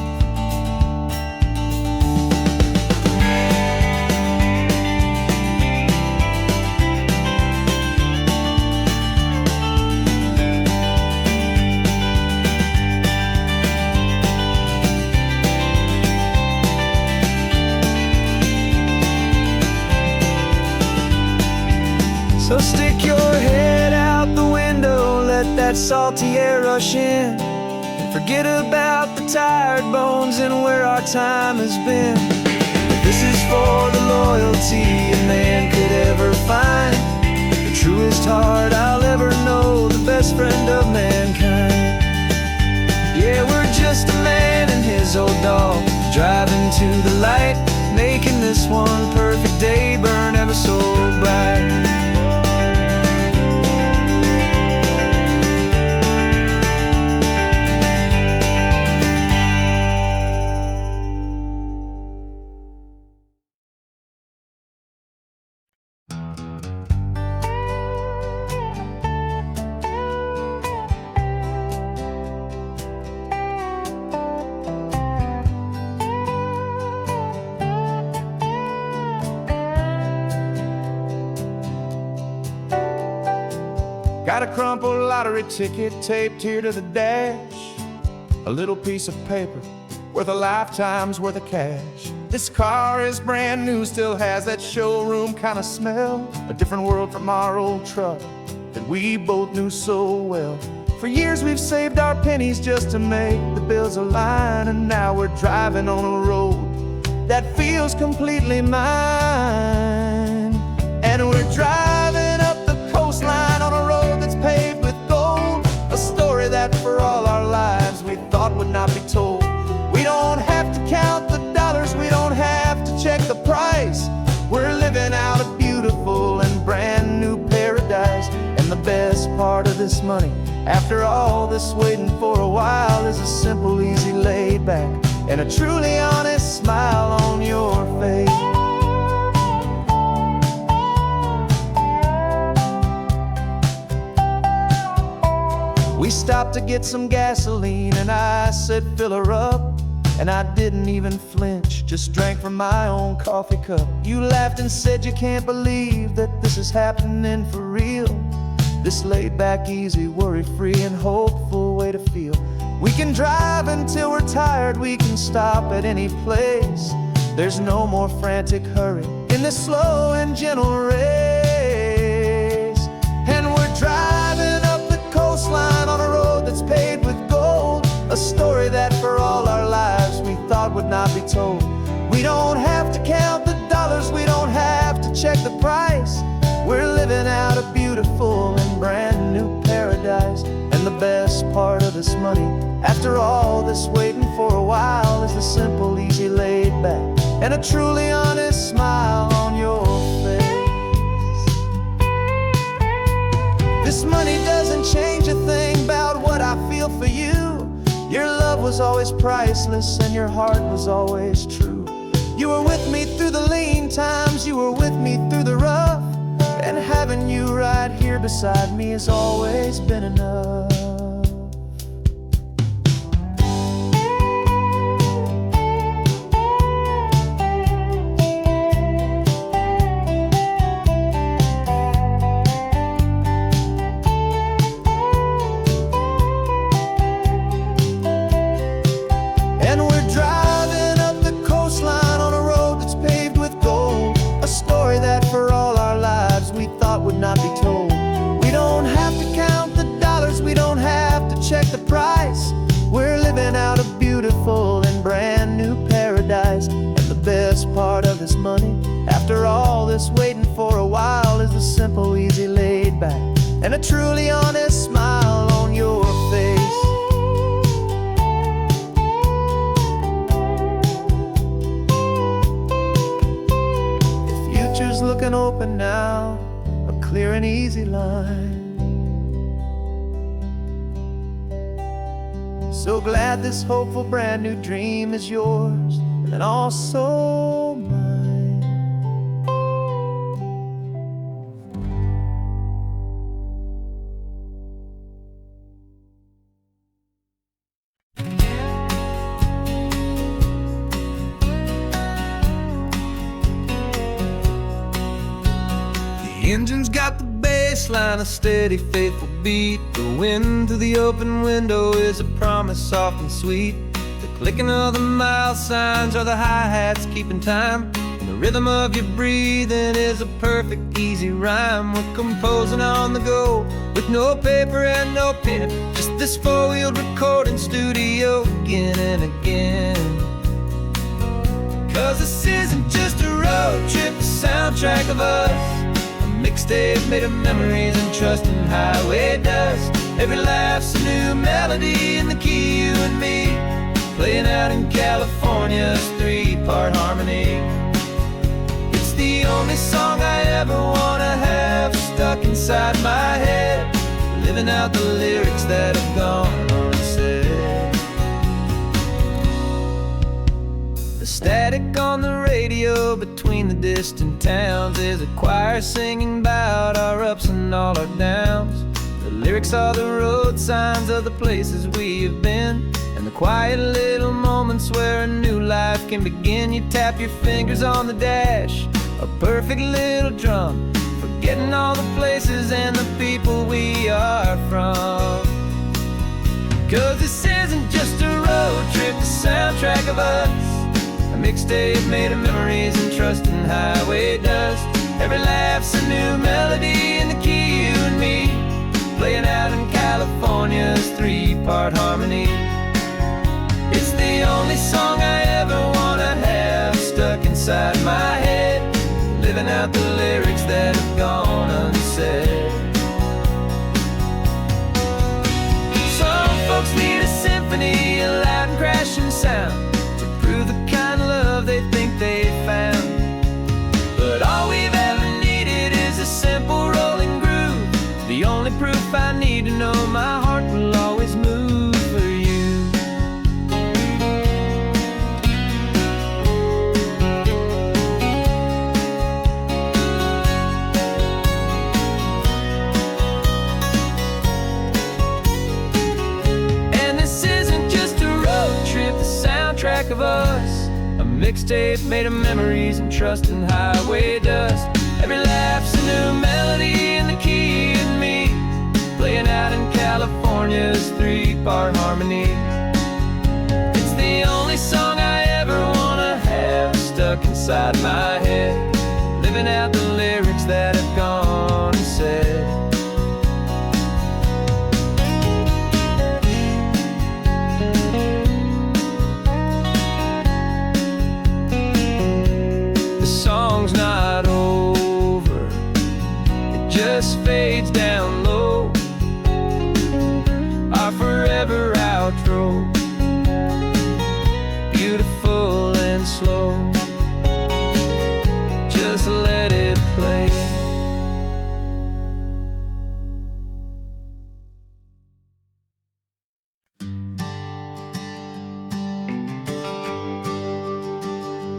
So stick your head out the window, let that salty air rush in, and forget about the tired bones and where our time has been. This is for the loyalty a man could ever find, the truest heart I'll ever know, the best friend of mankind. Yeah, we're just a man and his old dog, driving to the light, making this one perfect day burn ever so bright. Got a crumpled lottery ticket taped here to the dash, a little piece of paper worth a lifetime's worth of cash. This car is brand new, still has that showroom kind of smell, a different world from our old truck that we both knew so well. For years we've saved our pennies just to make the bills align, and now we're driving on a road that feels completely mine. And we're driving up the coastline on a road that's paved with gold, a story that for all our lives we thought would not be told. We don't have to count the dollars, we don't have to check the price. We're living out a beautiful and brand new paradise. And the best part of this money, after all this waiting for a while, is a simple, easy, laid back, and a truly honest smile on your face. We stopped to get some gasoline and I said fill her up, and I didn't even flinch, just drank from my own coffee cup. You laughed and said you can't believe that this is happening for real. This laid back, easy, worry-free and hopeful way to feel. We can drive until we're tired, we can stop at any place. There's no more frantic hurry in this slow and gentle race. And we're driving up the coastline on a road that's paved with gold, a story that for all our lives we thought would not be told. We don't have to count the dollars, we don't have to check the price. We're living out a beautiful and brand new paradise. And the best part of this money, after all this waiting for a while, is the simple, easy, laid back, and a truly honest smile on your face. This money doesn't change a thing about what I feel for you. Your love was always priceless and your heart was always true. You were with me through the lean times, you were with me through the rough, and having you right here beside me has always been enough. And we're driving up the coastline on a road that's paved with gold, a story that for all our lives we thought would not be told. We don't have to count the dollars, we don't have to check the price. We're living out a beautiful and brand new paradise. And the best part of this money, after all this waiting for a while, is the simple, easy, laid back, and a truly honest smile on your face. The future's looking open now, a clear and easy line. So glad this hopeful brand new dream is yours and also mine. engine's got the bass line, a steady, faithful beat. The wind through the open window is a promise soft and sweet. The clicking of the mile signs are the hi-hats keeping time. And the rhythm of your breathing is a perfect, easy rhyme. We're composing on the go with no paper and no pen, just this four-wheeled recording studio again and again. 'Cause this isn't just a road trip, the soundtrack of us. A mixtape made of memories and trust in highway dust. Every laugh's a new melody in the key, you and me, playing out in California's three-part harmony. It's the only song I ever wanna have stuck inside my head, living out the lyrics that have gone unsaid. The static on the radio between the distant towns is a choir singing about our ups and all our downs. The lyrics are the road signs of the places we have been, and the quiet little moments where a new life can begin. You tap your fingers on the dash, a perfect little drum, forgetting all the places and the people we are from. 'Cause this isn't just a road trip, the soundtrack of us. A mixtape made of memories and trust in highway dust. Every laugh's a new melody in the key, you and me, playing out in California's three-part harmony. It's the only song I ever wanna have stuck inside my head, living out the lyrics that have gone unsaid. Some folks need a symphony, a loud and crashing sound, to prove the kind of love they think they found. But all we've ever needed is a simple rolling groove, the only proof I need to know my heart will always move for you. And this isn't just a road trip, the soundtrack of us. A mixtape made of memories and trust in highway dust. Every laugh's a new melody in the key, and me, playing out in California's three-part harmony. It's the only song I ever wanna have stuck inside my head, living out the lyrics that have gone unsaid. The song's not over, it just fades down low, our forever outro, beautiful and slow. Just let it play.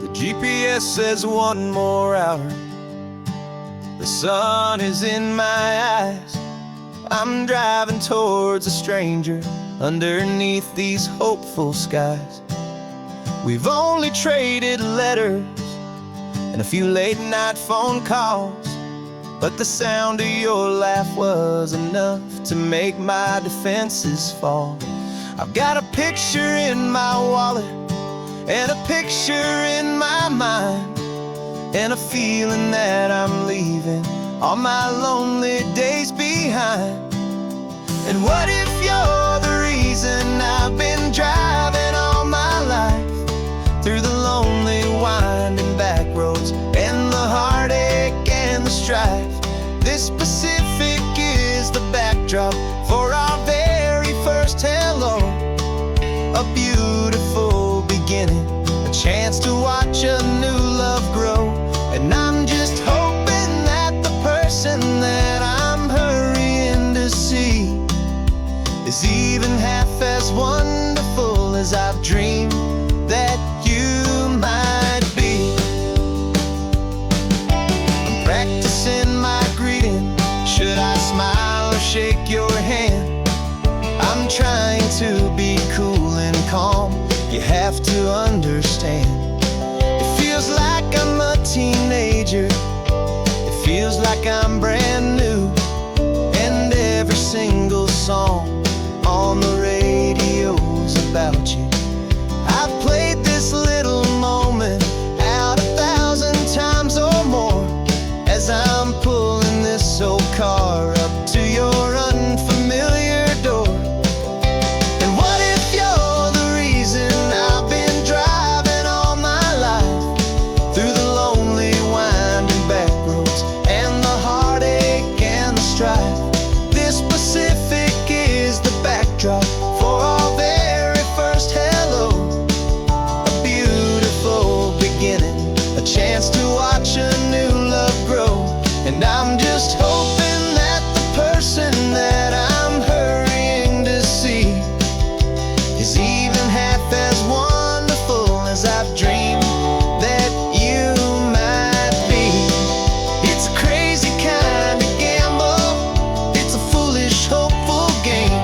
The GPS says one more hour. The sun is in my eyes. I'm driving towards a stranger underneath these hopeful skies. We've only traded letters and a few late night phone calls, but the sound of your laugh was enough to make my defenses fall. I've got a picture in my wallet and a picture in my mind, and a feeling that I'm leaving all my lonely days behind. And what if you're the reason I've been driving all my life, through the lonely winding back roads and the heartache and the strife? This Pacific is the backdrop for our very first hello, a beautiful beginning, a chance to watch a new love grow. And I'm just hoping that the person that I'm hurrying to see is even half as wonderful as I've dreamed that you might be. I'm practicing my greeting. Should I smile or shake your hand? I'm trying to be cool and calm. You have to understand. It feels like I'm a teenager. It feels like like I'm brand new. And every single song on the radio's about you. I've played this little moment out 1,000 times or more as I'm pulling this old car up to your unfamiliar door. And what if you're the reason I've been driving all my life through the lonely winding back roads and the heartache and the strife? This Pacific is the backdrop for our very first hello. A beautiful beginning, a chance to watch a new love grow. And I'm just hoping that the person that I'm hurrying to see is even half as wonderful as I've dreamed that you might be. It's a crazy kind of gamble, it's a foolish, hopeful game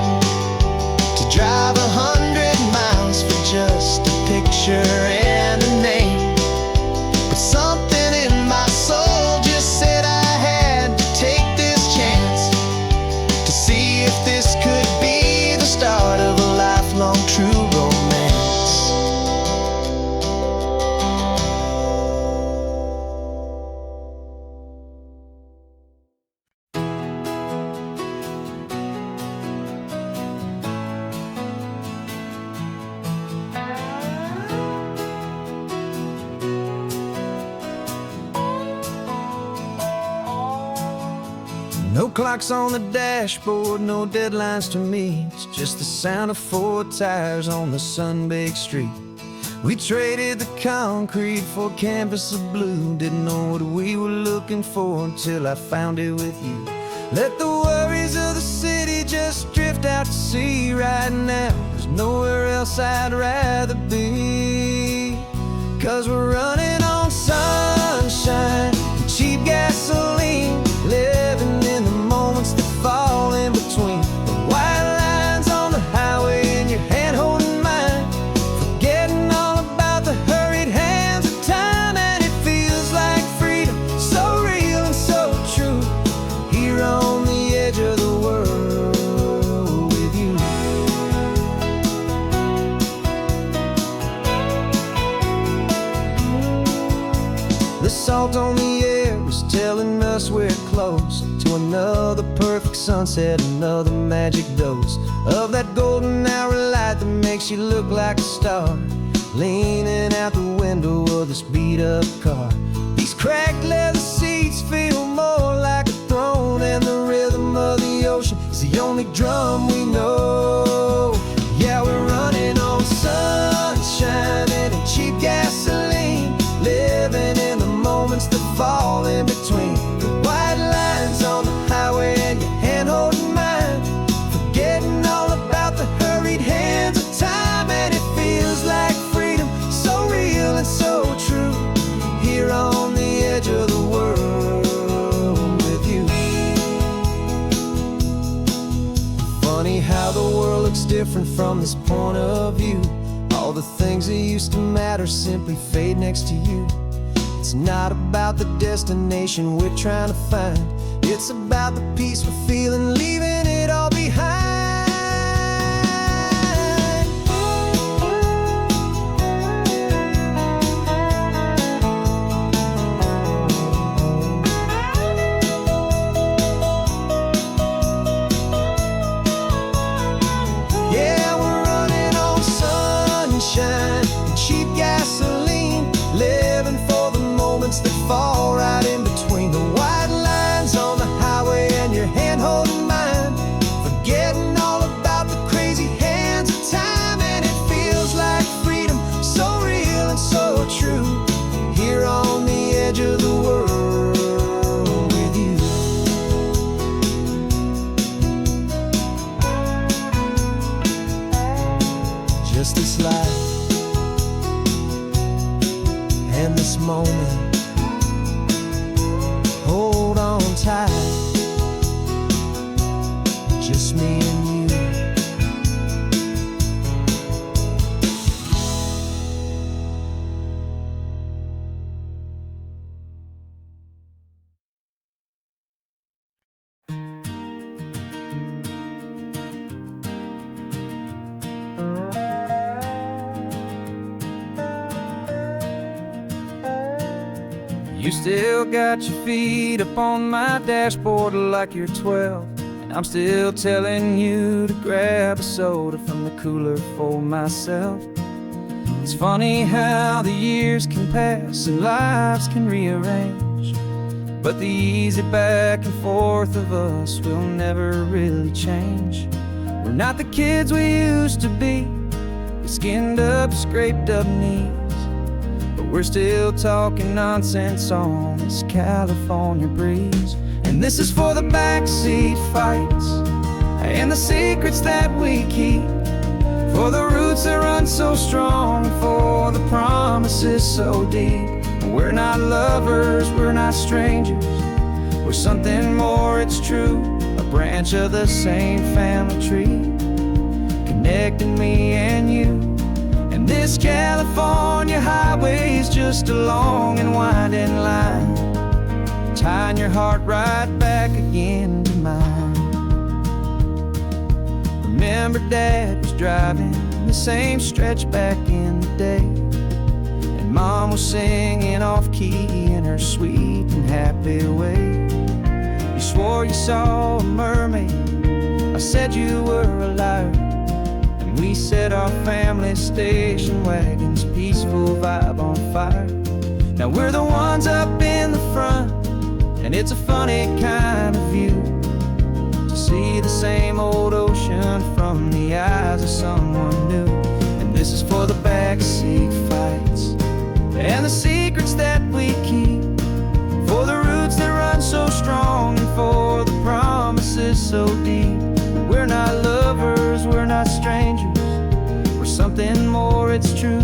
to drive 100 miles for just a picture and a name. But something in my soul just said I had to take this chance to see if this could be the start of a lifelong true romance. No clocks on the dashboard, no deadlines to meet. It's just the sound of 4 tires on the sun-baked street. We traded the concrete for a canvas of blue. Didn't know what we were looking for until I found it with you. Let the worries of the city just drift out to sea right now. There's nowhere else I'd rather be. 'Cause we're running on sunshine and cheap gasoline, living in the moments that fall in between the white lines on the highway and your hand holding mine, forgetting all about the hurried hands of time. And it feels like freedom, so real and so true, here on the edge of the world with you. The salt on the air is telling us we're close to another perfect sunset, another magic dose of that golden hour light that makes you look like a star, leaning out the window of this beat-up car. These cracked leather seats feel more like a throne, and the rhythm of the ocean is the only drum we know. Yeah, we're running on sunshine and cheap gasoline, living in the moments that fall in between the white lines on the highway and your hand holding mine, forgetting all about the hurried hands of time. And it feels like freedom, so real and so true, here on the edge of the world with you. Funny how the world looks different from this point of view. All the things that used to matter simply fade next to you. It's not about the destination we're trying to find, it's about the peace we're feeling, leaving it all behind. Yeah, we're running on sunshine and cheap gasoline, living for the moments that fall right in between the white lines on the highway and your hand holding mine, forgetting all about the crazy hands of time. And it feels like freedom, so real and so true, here on the edge of the world with you. Just this life and this moment, hold on tight, just me and you. You still got your feet up on my dashboard like you're 12, and I'm still telling you to grab a soda from the cooler for myself. It's funny how the years can pass and lives can rearrange, but the easy back and forth of us will never really change. We're not the kids we used to be, with skinned up, scraped up knees, but we're still talking nonsense on this California breeze. And this is for the backseat fights and the secrets that we keep, for the roots that run so strong, for the promises so deep. We're not lovers, we're not strangers, we're something more, it's true. A branch of the same family tree, connecting me and you. And this California highway is just a long and winding line, tying your heart right back again to mine. Remember Dad was driving the same stretch back in the day, and Mom was singing off-key in her sweet and happy way. You swore you saw a mermaid, I said you were a liar, and we set our family station wagon's peaceful vibe on fire. Now we're the ones up in the front, and it's a funny kind of view to see the same old ocean from the eyes of someone new. And this is for the backseat fights and the secrets that we keep, for the roots that run so strong, and for the promises so deep. We're not lovers, we're not strangers, we're something more, it's true.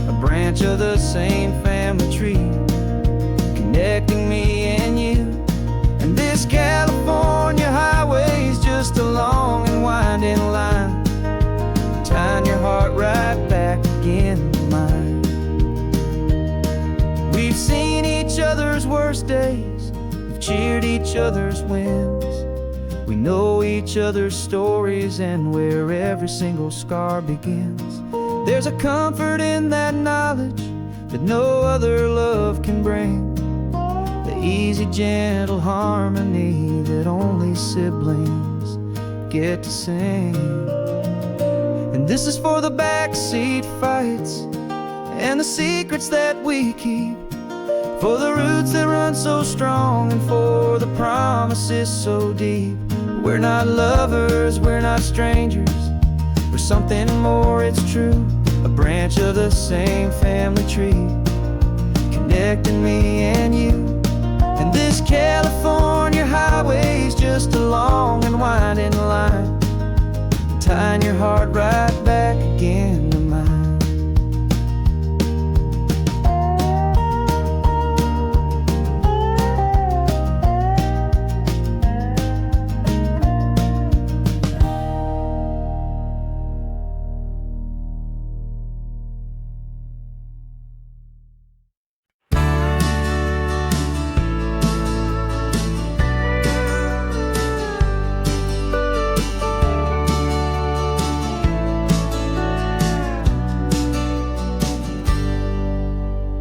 A branch of the same family tree, connecting me and you. And this California highway is just a long and winding line, tying your heart right back again to mine. We've seen each other's worst days, we've cheered each other's wins, we know each other's stories and where every single scar begins. There's a comfort in that knowledge that no other love can bring, the easy, gentle harmony that only siblings get to sing. And this is for the backseat fights and the secrets that we keep, for the roots that run so strong, and for the promises so deep. We're not lovers, we're not strangers, we're something more, it's true. A branch of the same family tree, connecting me and you. And this California highway is just a long and winding line, tying your heart right back again to mine.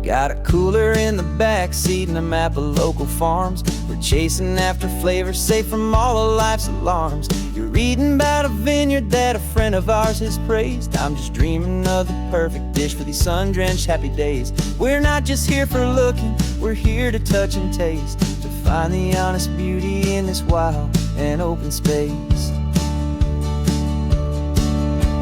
Got a cooler in the backseat and a map of local farms. We're chasing after flavors safe from all of life's alarms. You're reading about a vineyard that a friend of ours has praised. I'm just dreaming of the perfect dish for these sun-drenched happy days. We're not just here for looking, we're here to touch and taste, to find the honest beauty in this wild and open space.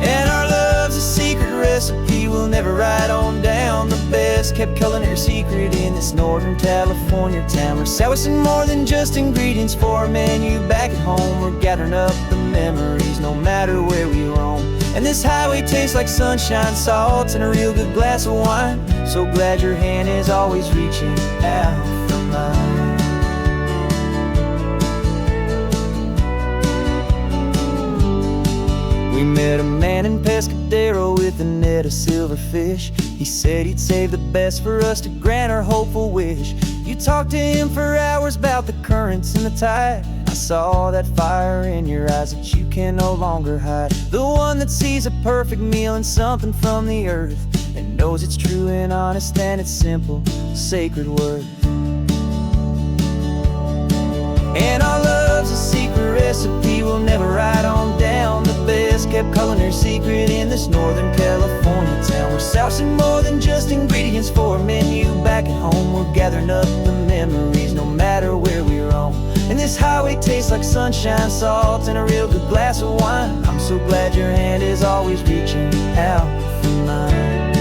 And our love's a secret recipe we'll never write on down, the best kept culinary secret in this Northern California town. We're selling more than just ingredients for a menu back at home. We're gathering up the memories no matter where we roam. And this highway tastes like sunshine, salt, and a real good glass of wine. So glad your hand is always reaching out for mine. We met a man in Pescadero with a net of silverfish. He said he'd save the best for us to grant our hopeful wish. You talked to him for hours about the currents and the tide. I saw that fire in your eyes that you can no longer hide. The one that sees a perfect meal in something from the earth, and knows it's true and honest and it's simple, sacred worth. recipe we'll never write on down. The best kept culinary secret in this Northern California town. We're sourcing more than just ingredients for a menu back at home. We're gathering up the memories no matter where we roam. And this highway tastes like sunshine, salt, and a real good glass of wine. I'm so glad your hand is always reaching out for mine.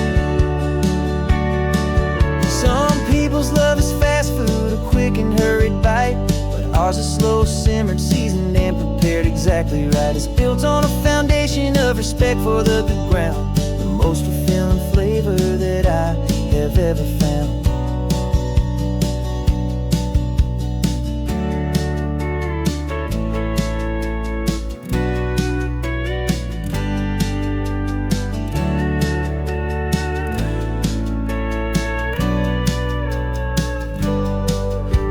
Some people's love is fast food, a quick and hurried bite, but ours is slow simmered, seasoned, and prepared exactly right. It's built on a foundation of respect for the good ground, the most fulfilling flavor that I have ever found.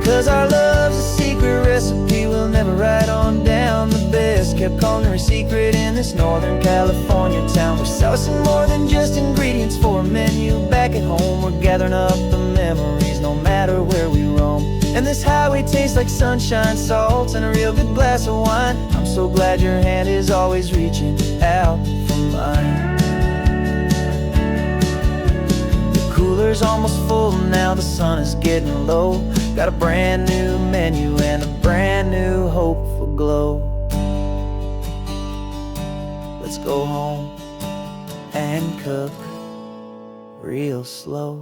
'Cause our love's a secret recipe we'll never write on down. The best kept culinary secret in this Northern California town. We're sourcing more than just ingredients for a menu back at home. We're gathering up the memories no matter where we roam. And this highway tastes like sunshine, salt, and a real good glass of wine. I'm so glad your hand is always reaching out for mine. The cooler's almost full now, the sun is getting low. Got a brand new menu and a brand new hope for glow. Let's go home and cook real slow.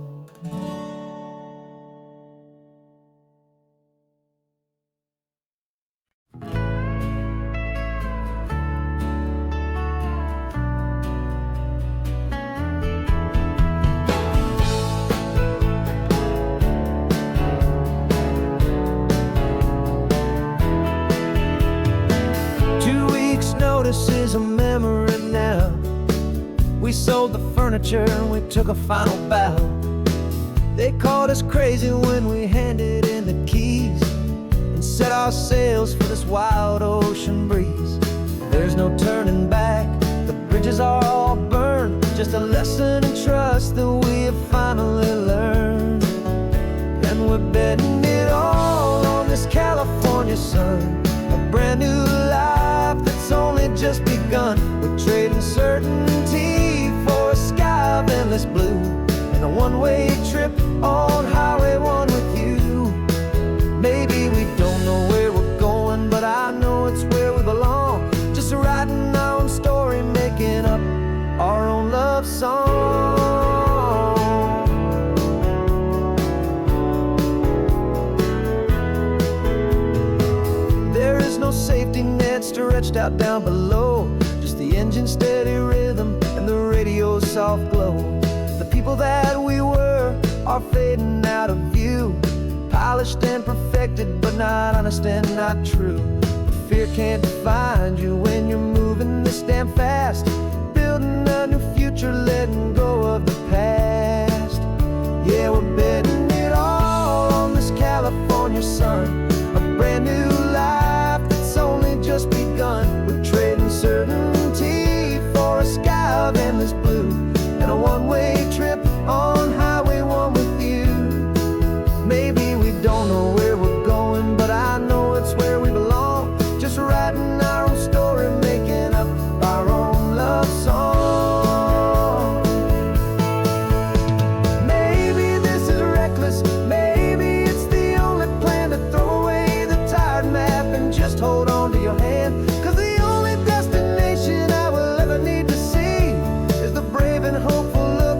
2 weeks' notice is a memory now. We sold the furniture and we took a final bow. They called us crazy when we handed in the keys and set our sails for this wild ocean breeze. There's no turning back, the bridges are all burned. Just a lesson in trust that we have finally learned. And we're betting it all on this California sun, a brand new life that's only just begun. We're trading certainty for a sky of endless blue, and a one-way trip on Highway 1 with you. Maybe we don't know where we're going, but I know it's where we belong. Just writing our own story, making up our own love song. There is no safety net stretched out down below, just the engine's steady rhythm and the radio's soft glow. The people that we were are fading out of view, polished and perfected, but not honest and not true. Fear can't define you when you're moving this damn fast, building a new future, letting go of the past. Yeah, we're betting it all on this California sun, a brand new life that's only just begun. We're trading certainty for a sky of endless blue, and a one-way trip on Highway 1 with you. Maybe we don't know where we're going, but I know it's where we belong. Just writing our own story, making up our own love song. Maybe this is reckless, maybe it's the only plan to throw away the tired map and just hold on to your hand. 'Cause the only destination I will ever need to see is the brave and hopeful look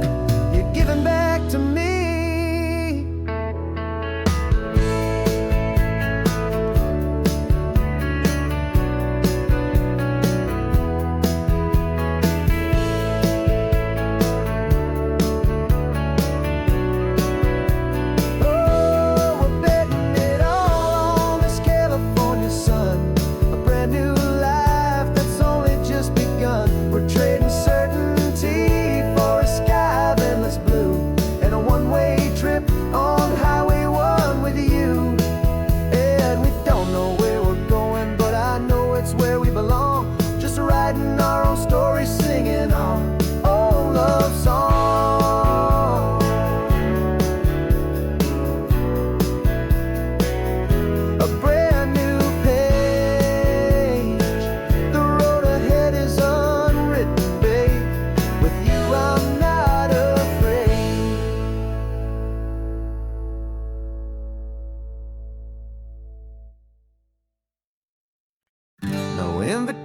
you're giving back to me.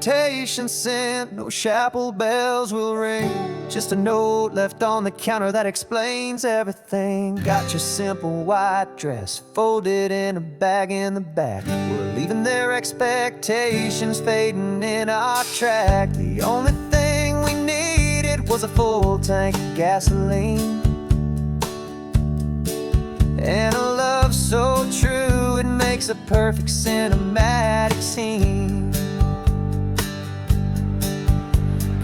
invitation sent, no chapel bells will ring. Just a note left on the counter that explains everything. Got your simple white dress folded in a bag in the back. We're leaving their expectations fading in our track. The only thing we needed was a full tank of gasoline, and a love so true it makes a perfect cinematic scene.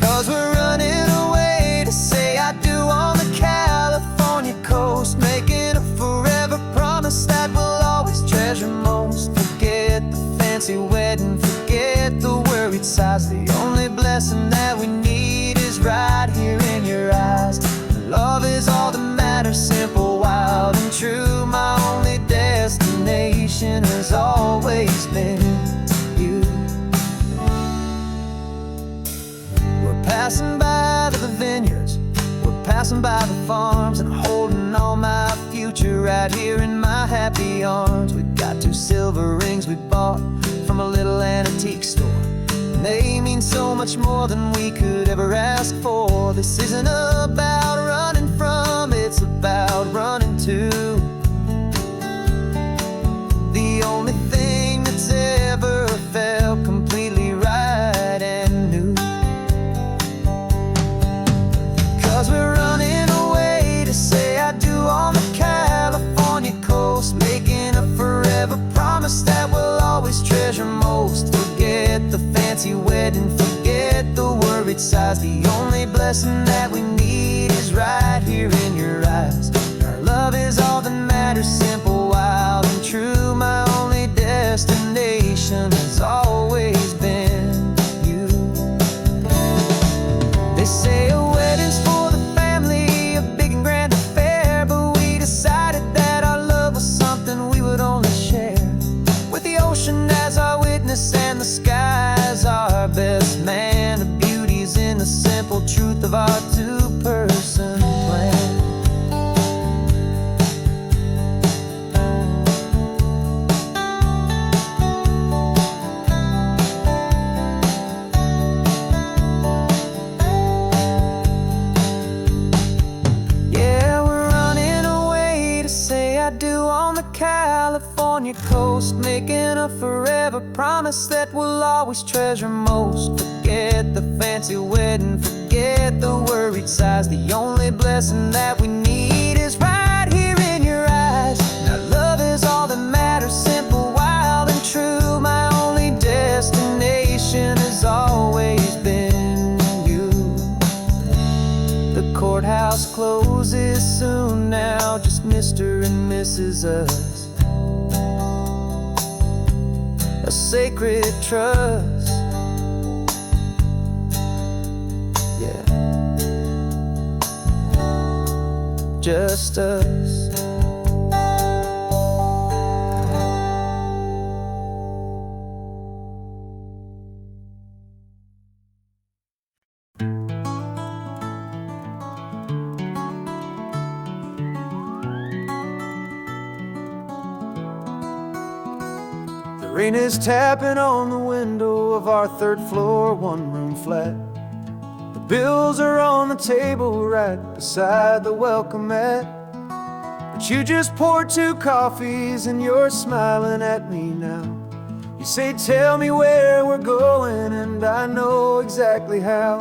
'Cause we're running away to say I do on the California coast, making a forever promise that we'll always treasure most. Forget the fancy wedding, forget the worried sighs. The only blessing that we need is right here in your eyes. Love is all that matters, simple, wild, and true. My only destination has always been you. We're passing by the vineyards, we're passing by the farms, and holding all my future right here in my happy arms. We've got 2 silver rings we bought from a little antique store. They mean so much more than we could ever ask for. This isn't about running from, it's about running to the only thing that's ever felt completely right and new. 'Cause we're running away to say I do on the California coast, making a forever promise that we'll always treasure most. Forget the fancy wedding, forget the worried sighs. The only blessing that we need is right here in your eyes. Our love is all that matters, simple, wild, and true. My only destination has always been you. They say a wedding's for the family, a big and grand affair, but we decided that our love was something we would only share with the ocean as our witness and the sky as our best man. The beauty's in the simple truth of our 2-person plan. Yeah, we're running away to say I do on the California coast, making a forever promise that we'll always treasure most. Forget the fancy wedding, forget the worried sighs. The only blessing that we need is right here in your eyes. Now love is all that matters, simple, wild, and true. My only destination has always been you. The courthouse closes soon now, just Mr. and Mrs. Us, a sacred trust. Yeah, just us. The rain is tapping on the window of our 3rd floor, 1-room flat. The bills are on the table right beside the welcome mat. But you just poured 2 coffees and you're smiling at me now. You say, tell me where we're going, and I know exactly how.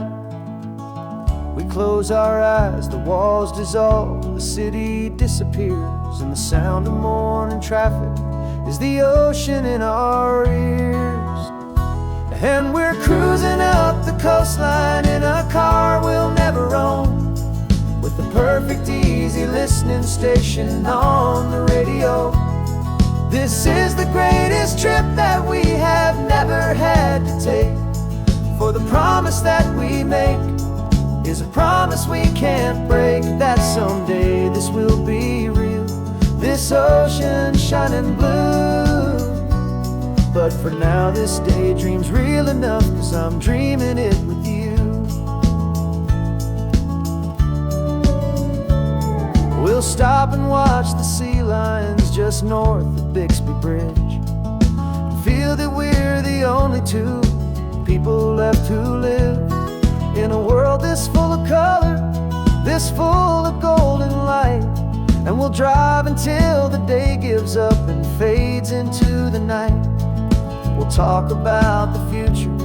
We close our eyes, the walls dissolve, the city disappears, and the sound of morning traffic is the ocean in our ears. And we're cruising up the coastline in a car we'll never own, with the perfect easy listening station on the radio. This is the greatest trip that we have never had to take, for the promise that we make is a promise we can't break, that someday this will be real, this ocean shining blue. But for now this daydream's real enough, 'cause I'm dreaming it with you. We'll stop and watch the sea lions just north of Bixby Bridge, and feel that we're the only 2 people left who live in a world this full of color, this full of golden light. And we'll drive until the day gives up and fades into the night. We'll talk about the future,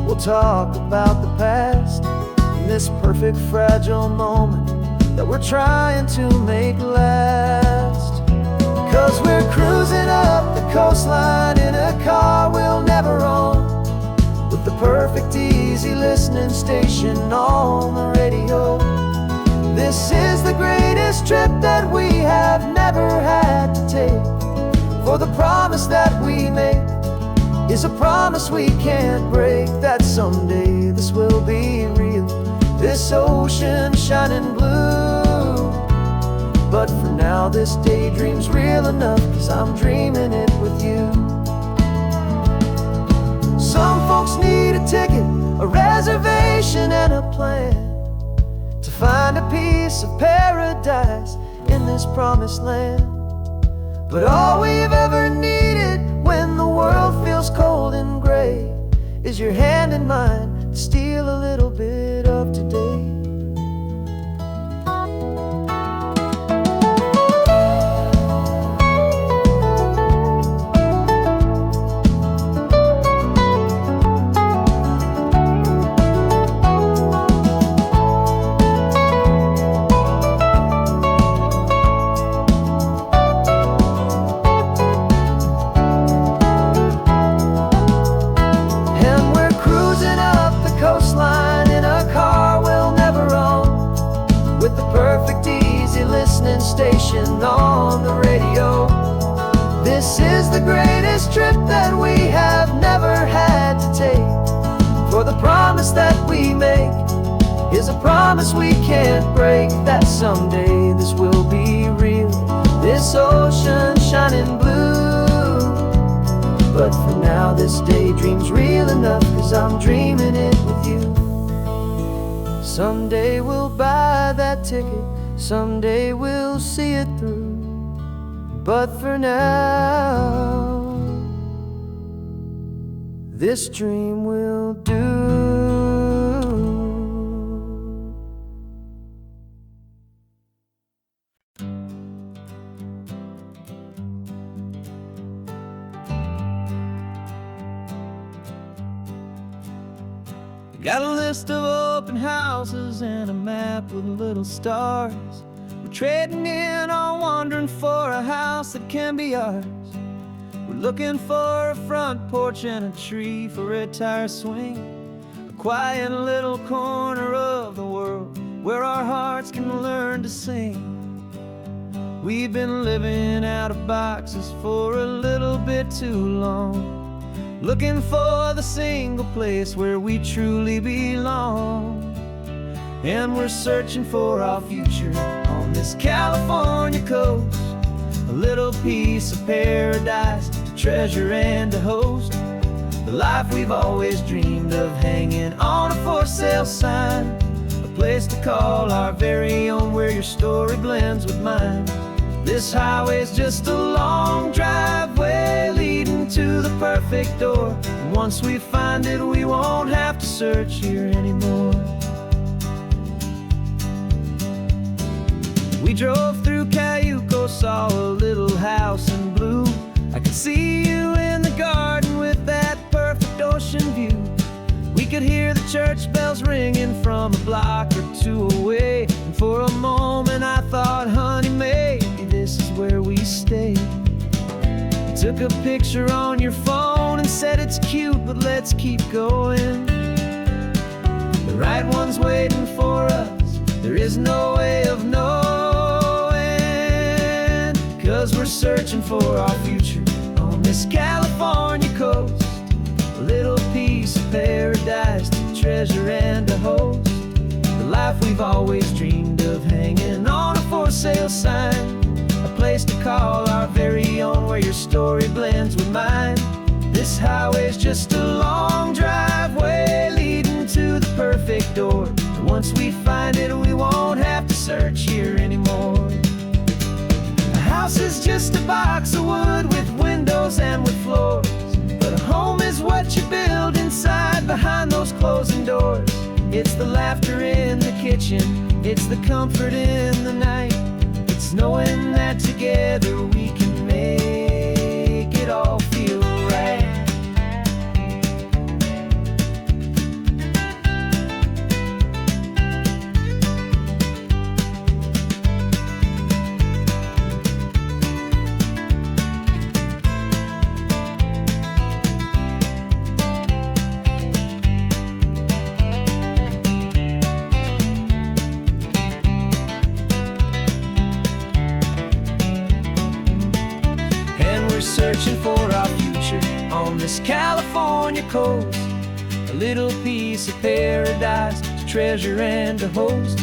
we'll talk about the past, in this perfect fragile moment that we're trying to make last. 'Cause we're cruising up the coastline in a car we'll never own, with the perfect easy listening station on the radio. This is the greatest trip that we have never had to take, for the promise that we make is a promise we can't break, that someday this will be real, this ocean shining blue. But for now this daydream's real enough, 'cause I'm dreaming it with you. Some folks need a ticket, a reservation and a plan to find a piece of paradise in this promised land. But all we've ever needed when the world feels cold and gray is your hand in mine to steal a little bit of today. Station on the radio. This is the greatest trip that we have never had to take, for the promise that we make is a promise we can't break, that someday this will be real, this ocean shining blue. But for now this daydream's real enough, 'cause I'm dreaming it with you. Someday we'll buy that ticket, someday we'll see it through. But for now, this dream will do. Got a list of open houses and a map with little stars. We're trading in on wandering for a house that can be ours. We're looking for a front porch and a tree for a tire swing, a quiet little corner of the world where our hearts can learn to sing. We've been living out of boxes for a little bit too long, looking for the single place where we truly belong. And we're searching for our future on this California coast, a little piece of paradise to treasure and to host, the life we've always dreamed of, hanging on a for sale sign, a place to call our very own, where your story blends with mine. This highway's just a long driveway leading to the perfect door, and once we find it we won't have to search here anymore. We drove through Cayuco, saw a little house in blue. I could see you in the garden with that perfect ocean view. We could hear the church bells ringing from a block or two away, and for a moment I thought, honey, maybe this is where we stay. You took a picture on your phone and said it's cute, but let's keep going. The right one's waiting for us, there is no way of knowing, 'cause we're searching for our future on this California coast, a little piece of paradise to treasure and to host, the life we've always dreamed of, hanging on a for sale sign, a place to call our very own, where your story blends with mine. This highway's just a long driveway leading to the perfect door, and once we find it we won't have to search here anymore. A house is just a box of wood with windows and with floors, but a home is what you build inside behind those closing doors. It's the laughter in the kitchen, it's the comfort in the night. It's knowing that together we can make it all feel right. Searching for our future on this California coast, a little piece of paradise to treasure and to host.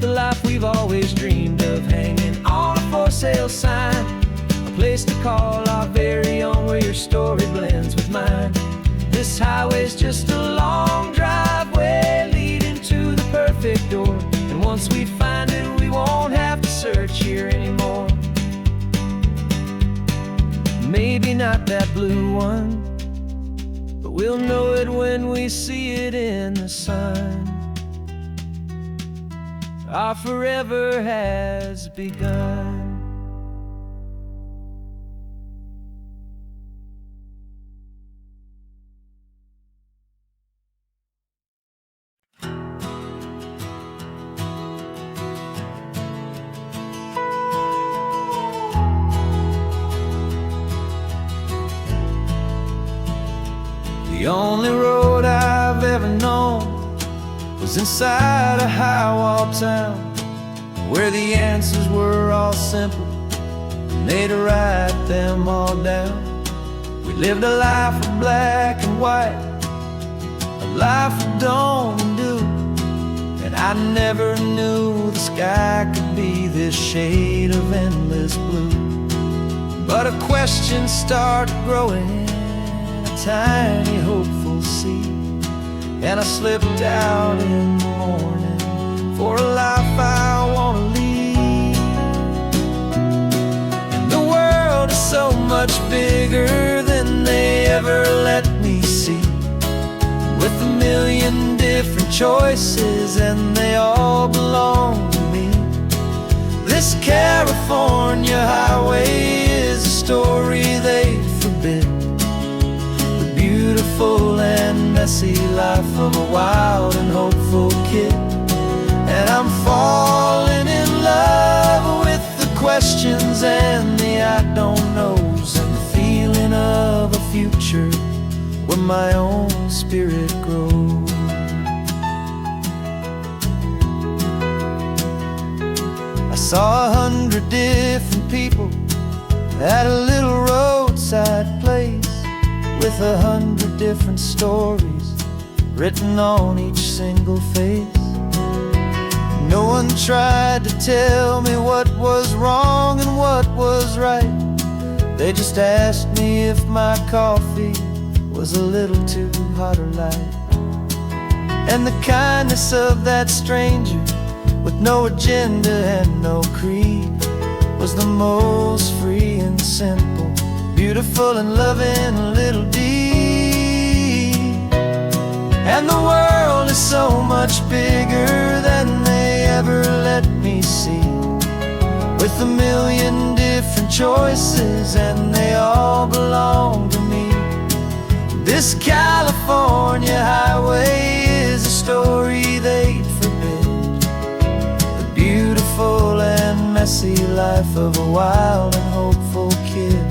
The life we've always dreamed of, hanging on a for sale sign, a place to call our very own, where your story blends with mine. This highway's just a long driveway leading to the perfect door, and once we find it, we won't have to search here anymore. Maybe not that blue one, but we'll know it when we see it in the sun. Our forever has begun. The only road I've ever known was inside a high-wall town, where the answers were all simple, and they'd write them all down. We lived a life of black and white, a life of dawn and dew, and I never knew the sky could be this shade of endless blue. But a question started growing, tiny hopeful seed, and I slipped out in the morning for a life I want to lead. And the world is so much bigger than they ever let me see, with a million different choices and they all belong to me. This California highway is a story they forbid, beautiful and messy life of a wild and hopeful kid. And I'm falling in love with the questions and the I don't knows, and the feeling of a future where my own spirit grows. I saw 100 different people at a little roadside place, with 100 different stories written on each single face. No one tried to tell me what was wrong and what was right. They just asked me if my coffee was a little too hot or light. And the kindness of that stranger, with no agenda and no creed, was the most free and simple, beautiful and loving little deed. And the world is so much bigger than they ever let me see, with a million different choices and they all belong to me. This California highway is a story they'd forbid, the beautiful and messy life of a wild and hopeful kid.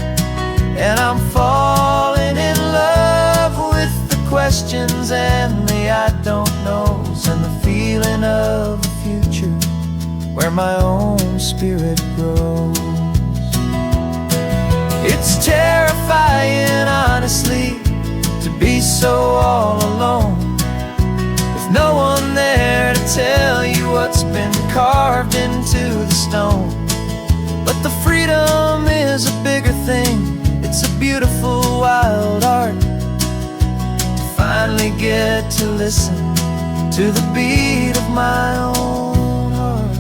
And I'm falling in love with the questions and the I don't knows, and the feeling of a future where my own spirit grows. It's terrifying, honestly, to be so all alone, with no one there to tell you what's been carved into the stone. But the freedom is a bigger thing, it's a beautiful wild art, to finally get to listen to the beat of my own heart.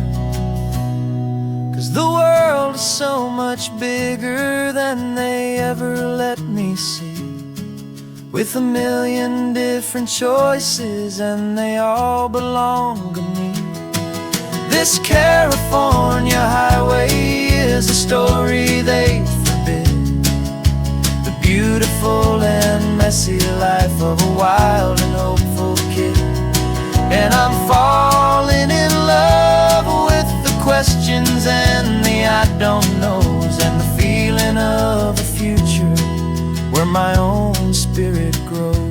'Cause the world is so much bigger than they ever let me see, with a million different choices, and they all belong to me. This California highway is a story they forbid, the beautiful and messy life of a wild and hopeful kid. And I'm falling in love with the questions and the I don't knows, and the feeling of a future where my own spirit grows.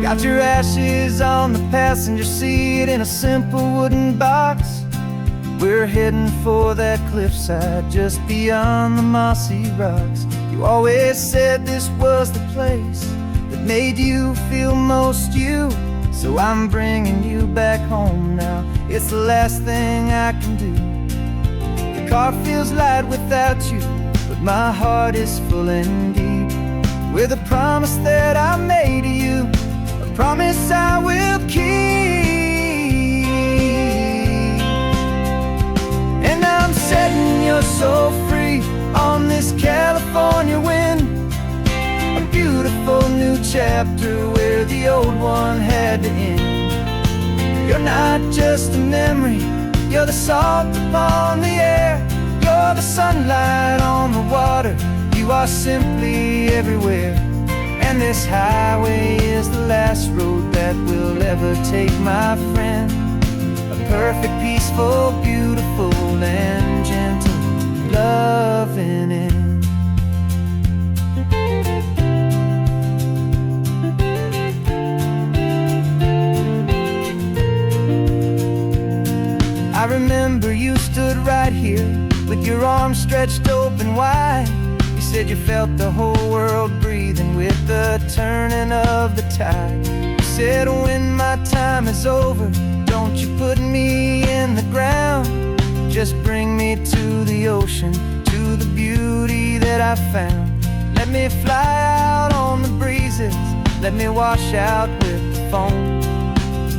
Got your ashes on the passenger seat in a simple wooden box. We're heading for that cliffside just beyond the mossy rocks. You always said this was the place that made you feel most you, so I'm bringing you back home now. It's the last thing I can do. The car feels light without you, but my heart is full and deep with a promise that I made to you, promise I will keep. And I'm setting your soul free on this California wind, a beautiful new chapter where the old one had to end. You're not just a memory, you're the salt upon the air, you're the sunlight on the water, you are simply everywhere. And this highway is the last road that we'll ever take, my friend. A perfect, peaceful, beautiful, and gentle, loving end. I remember you stood right here with your arms stretched open wide. You said you felt the whole world breathing with the turning of the tide. You said when my time is over, don't you put me in the ground, just bring me to the ocean, to the beauty that I found. Let me fly out on the breezes, let me wash out with the foam.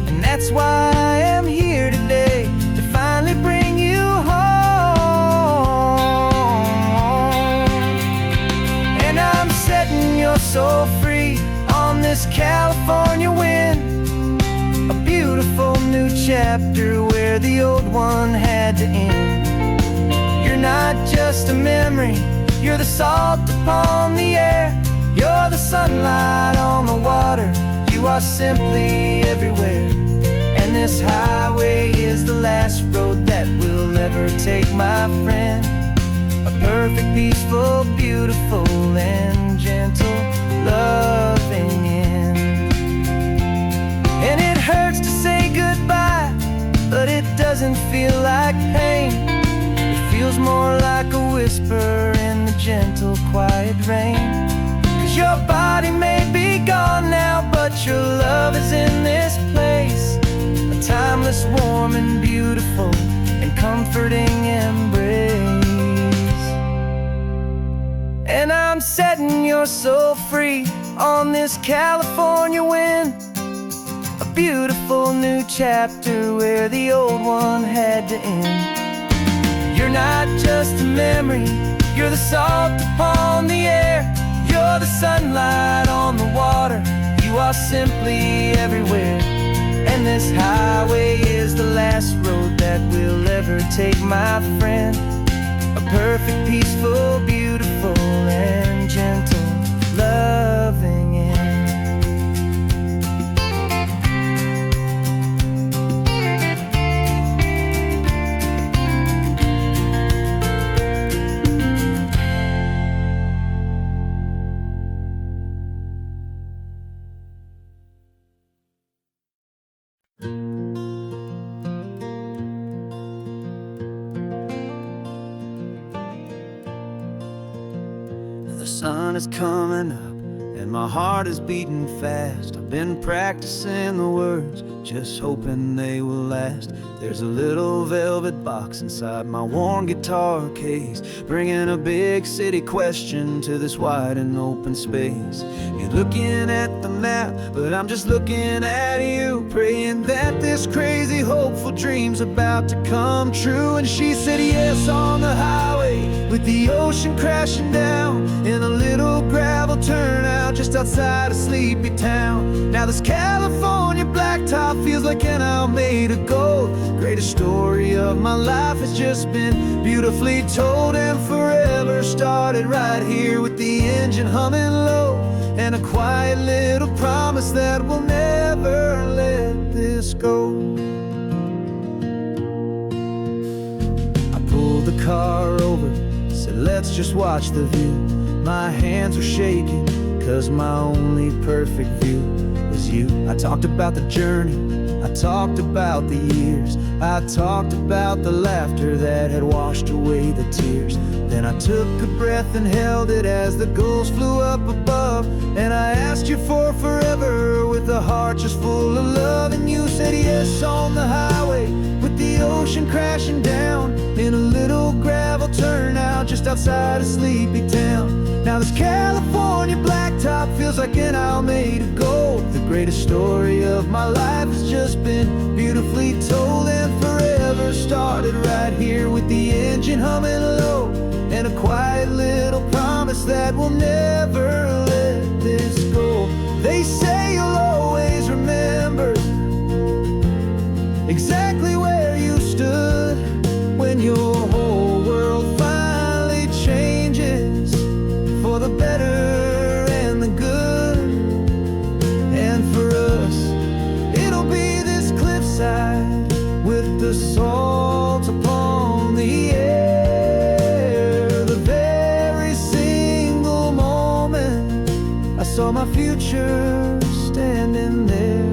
And that's why I am here today, to finally bring you home. I'm setting your soul free on this California wind, a beautiful new chapter where the old one had to end. You're not just a memory, you're the salt upon the air, you're the sunlight on the water, you are simply everywhere. And this highway is the last road that we'll ever take, my friend. A perfect, peaceful, beautiful, and gentle, loving end. And it hurts to say goodbye, but it doesn't feel like pain. It feels more like a whisper in the gentle, quiet rain. 'Cause your body may be gone now, but your love is in this place, a timeless, warm, and beautiful, and comforting embrace. And I'm setting your soul free on this California wind, a beautiful new chapter where the old one had to end. You're not just a memory, you're the salt upon the air, you're the sunlight on the water, you are simply everywhere. And this highway is the last road that we'll ever take, my friend. A perfect, peaceful, beautiful, and gentle, loving end. The sun is coming up and my heart is beating fast. I've been practicing the words, just hoping they will last. There's a little velvet box inside my worn guitar case, bringing a big city question to this wide and open space. You're looking at the map, but I'm just looking at you, praying that this crazy hopeful dream's about to come true. And she said yes on the highway, with the ocean crashing down, in a little gravel turnout just outside a sleepy town. Now this California blacktop feels like an Almeda gold. Greatest story of my life has just been beautifully told, and forever started right here with the engine humming low, and a quiet little promise that we'll never let this go. I pulled the car over, said let's just watch the view. My hands were shaking, cause my only perfect view was you. I talked about the journey, I talked about the years, I talked about the laughter that had washed away the tears. Then I took a breath and held it as the gulls flew up above, and I asked you for forever with a heart just full of love. And you said yes on the highway, with the ocean crashing down, in a little gravel turnout just outside a sleepy town. Now this California blacktop feels like an Almeda gold. The greatest story of my life has just been beautifully told, and forever started right here with the engine humming low, and a quiet little promise that we'll never let this go. They say you'll always remember exactly where you stood when your whole world finally changes for the better and the good. And for us, it'll be this cliffside with the salt upon the air. The very single moment I saw my future standing there.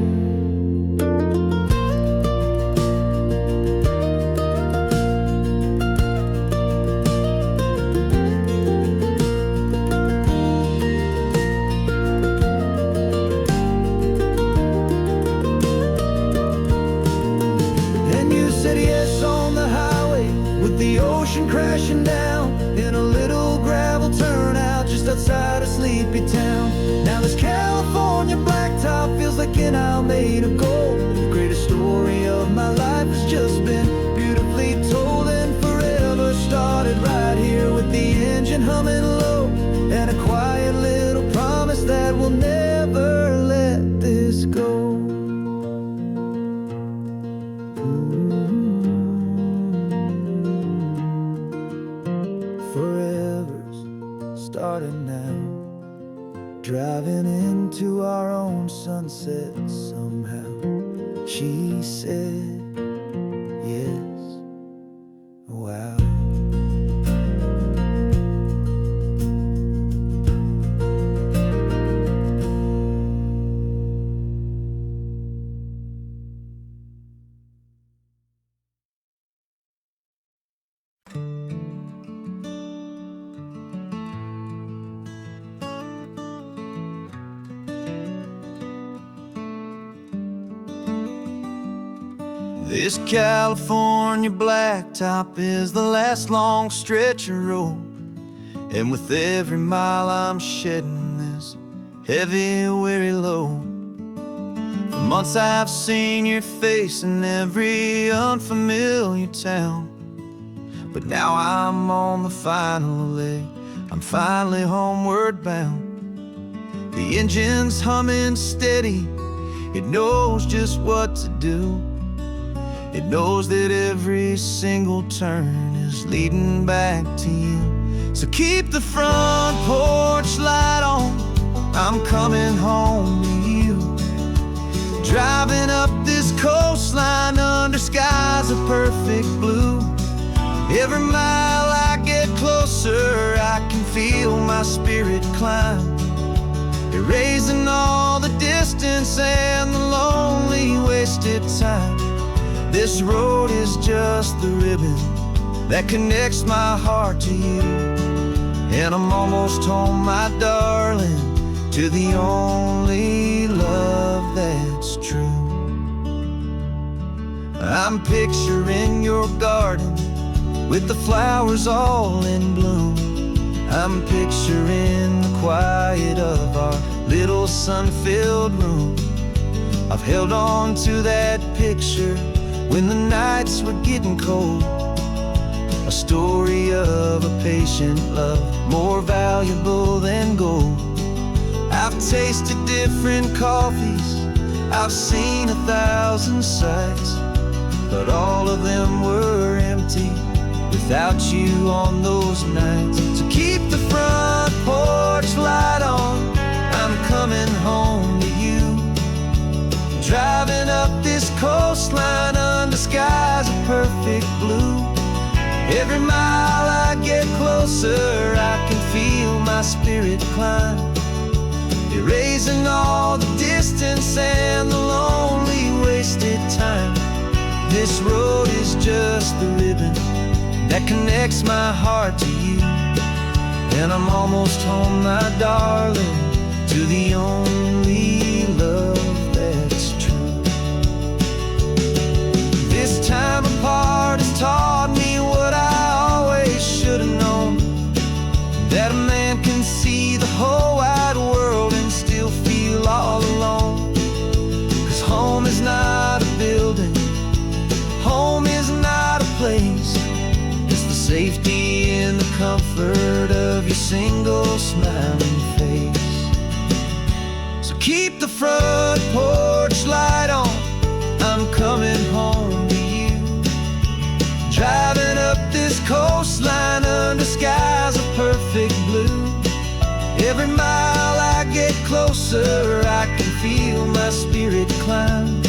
The ocean crashing down, in a little gravel turnout just outside a sleepy town. Now this California blacktop feels like an Almeda gold. The greatest story of my life has just been beautifully told, and forever started right here with the engine humming low, and a quiet little promise that we'll never let this go. Started now, driving into our own sunset somehow. She said yes, wow. This California blacktop is the last long stretch of road, and with every mile I'm shedding this heavy, weary load. For months I've seen your face in every unfamiliar town, but now I'm on the final leg, I'm finally homeward bound. The engine's humming steady, it knows just what to do. It knows that every single turn is leading back to you. So keep the front porch light on, I'm coming home to you. Driving up this coastline under skies of perfect blue. Every mile I get closer, I can feel my spirit climb, erasing all the distance and the lonely wasted time. This road is just the ribbon that connects my heart to you, and I'm almost home, my darling, to the only love that's true. I'm picturing your garden with the flowers all in bloom. I'm picturing the quiet of our little sun-filled room. I've held on to that picture when the nights were getting cold. A story of a patient love, more valuable than gold. I've tasted different coffees, I've seen 1,000 sights, but all of them were empty without you on those nights. So keep the front porch light on, I'm coming home to you. Driving up this coastline under skies of perfect blue. Every mile I get closer, I can feel my spirit climb, erasing all the distance and the lonely wasted time. This road is just the ribbon that connects my heart to you. And I'm almost home, my darling, to the only love that's true. This time apart has taught me what I always should have known, that a man can see the whole wide world and still feel all alone. 'Cause home is not a building, home is not a place, it's the safety and the comfort of your single smiling face. So keep the front porch light on, I'm coming home to you. Driving up this coastline under skies of perfect blue. Every mile I get closer, I can feel my spirit climb,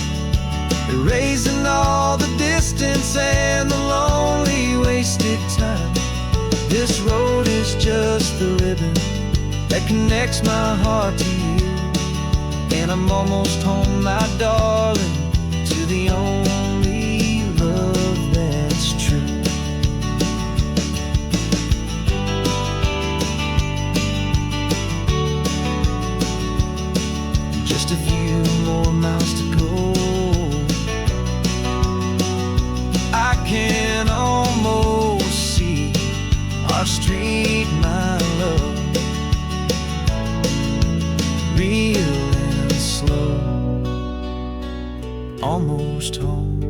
erasing all the distance and the lonely wasted time. This road is just the ribbon that connects my heart to you. And I'm almost home, my darling, to the only love that's true. Just a few more miles to go, I can almost see our street, my love, real and slow, almost home.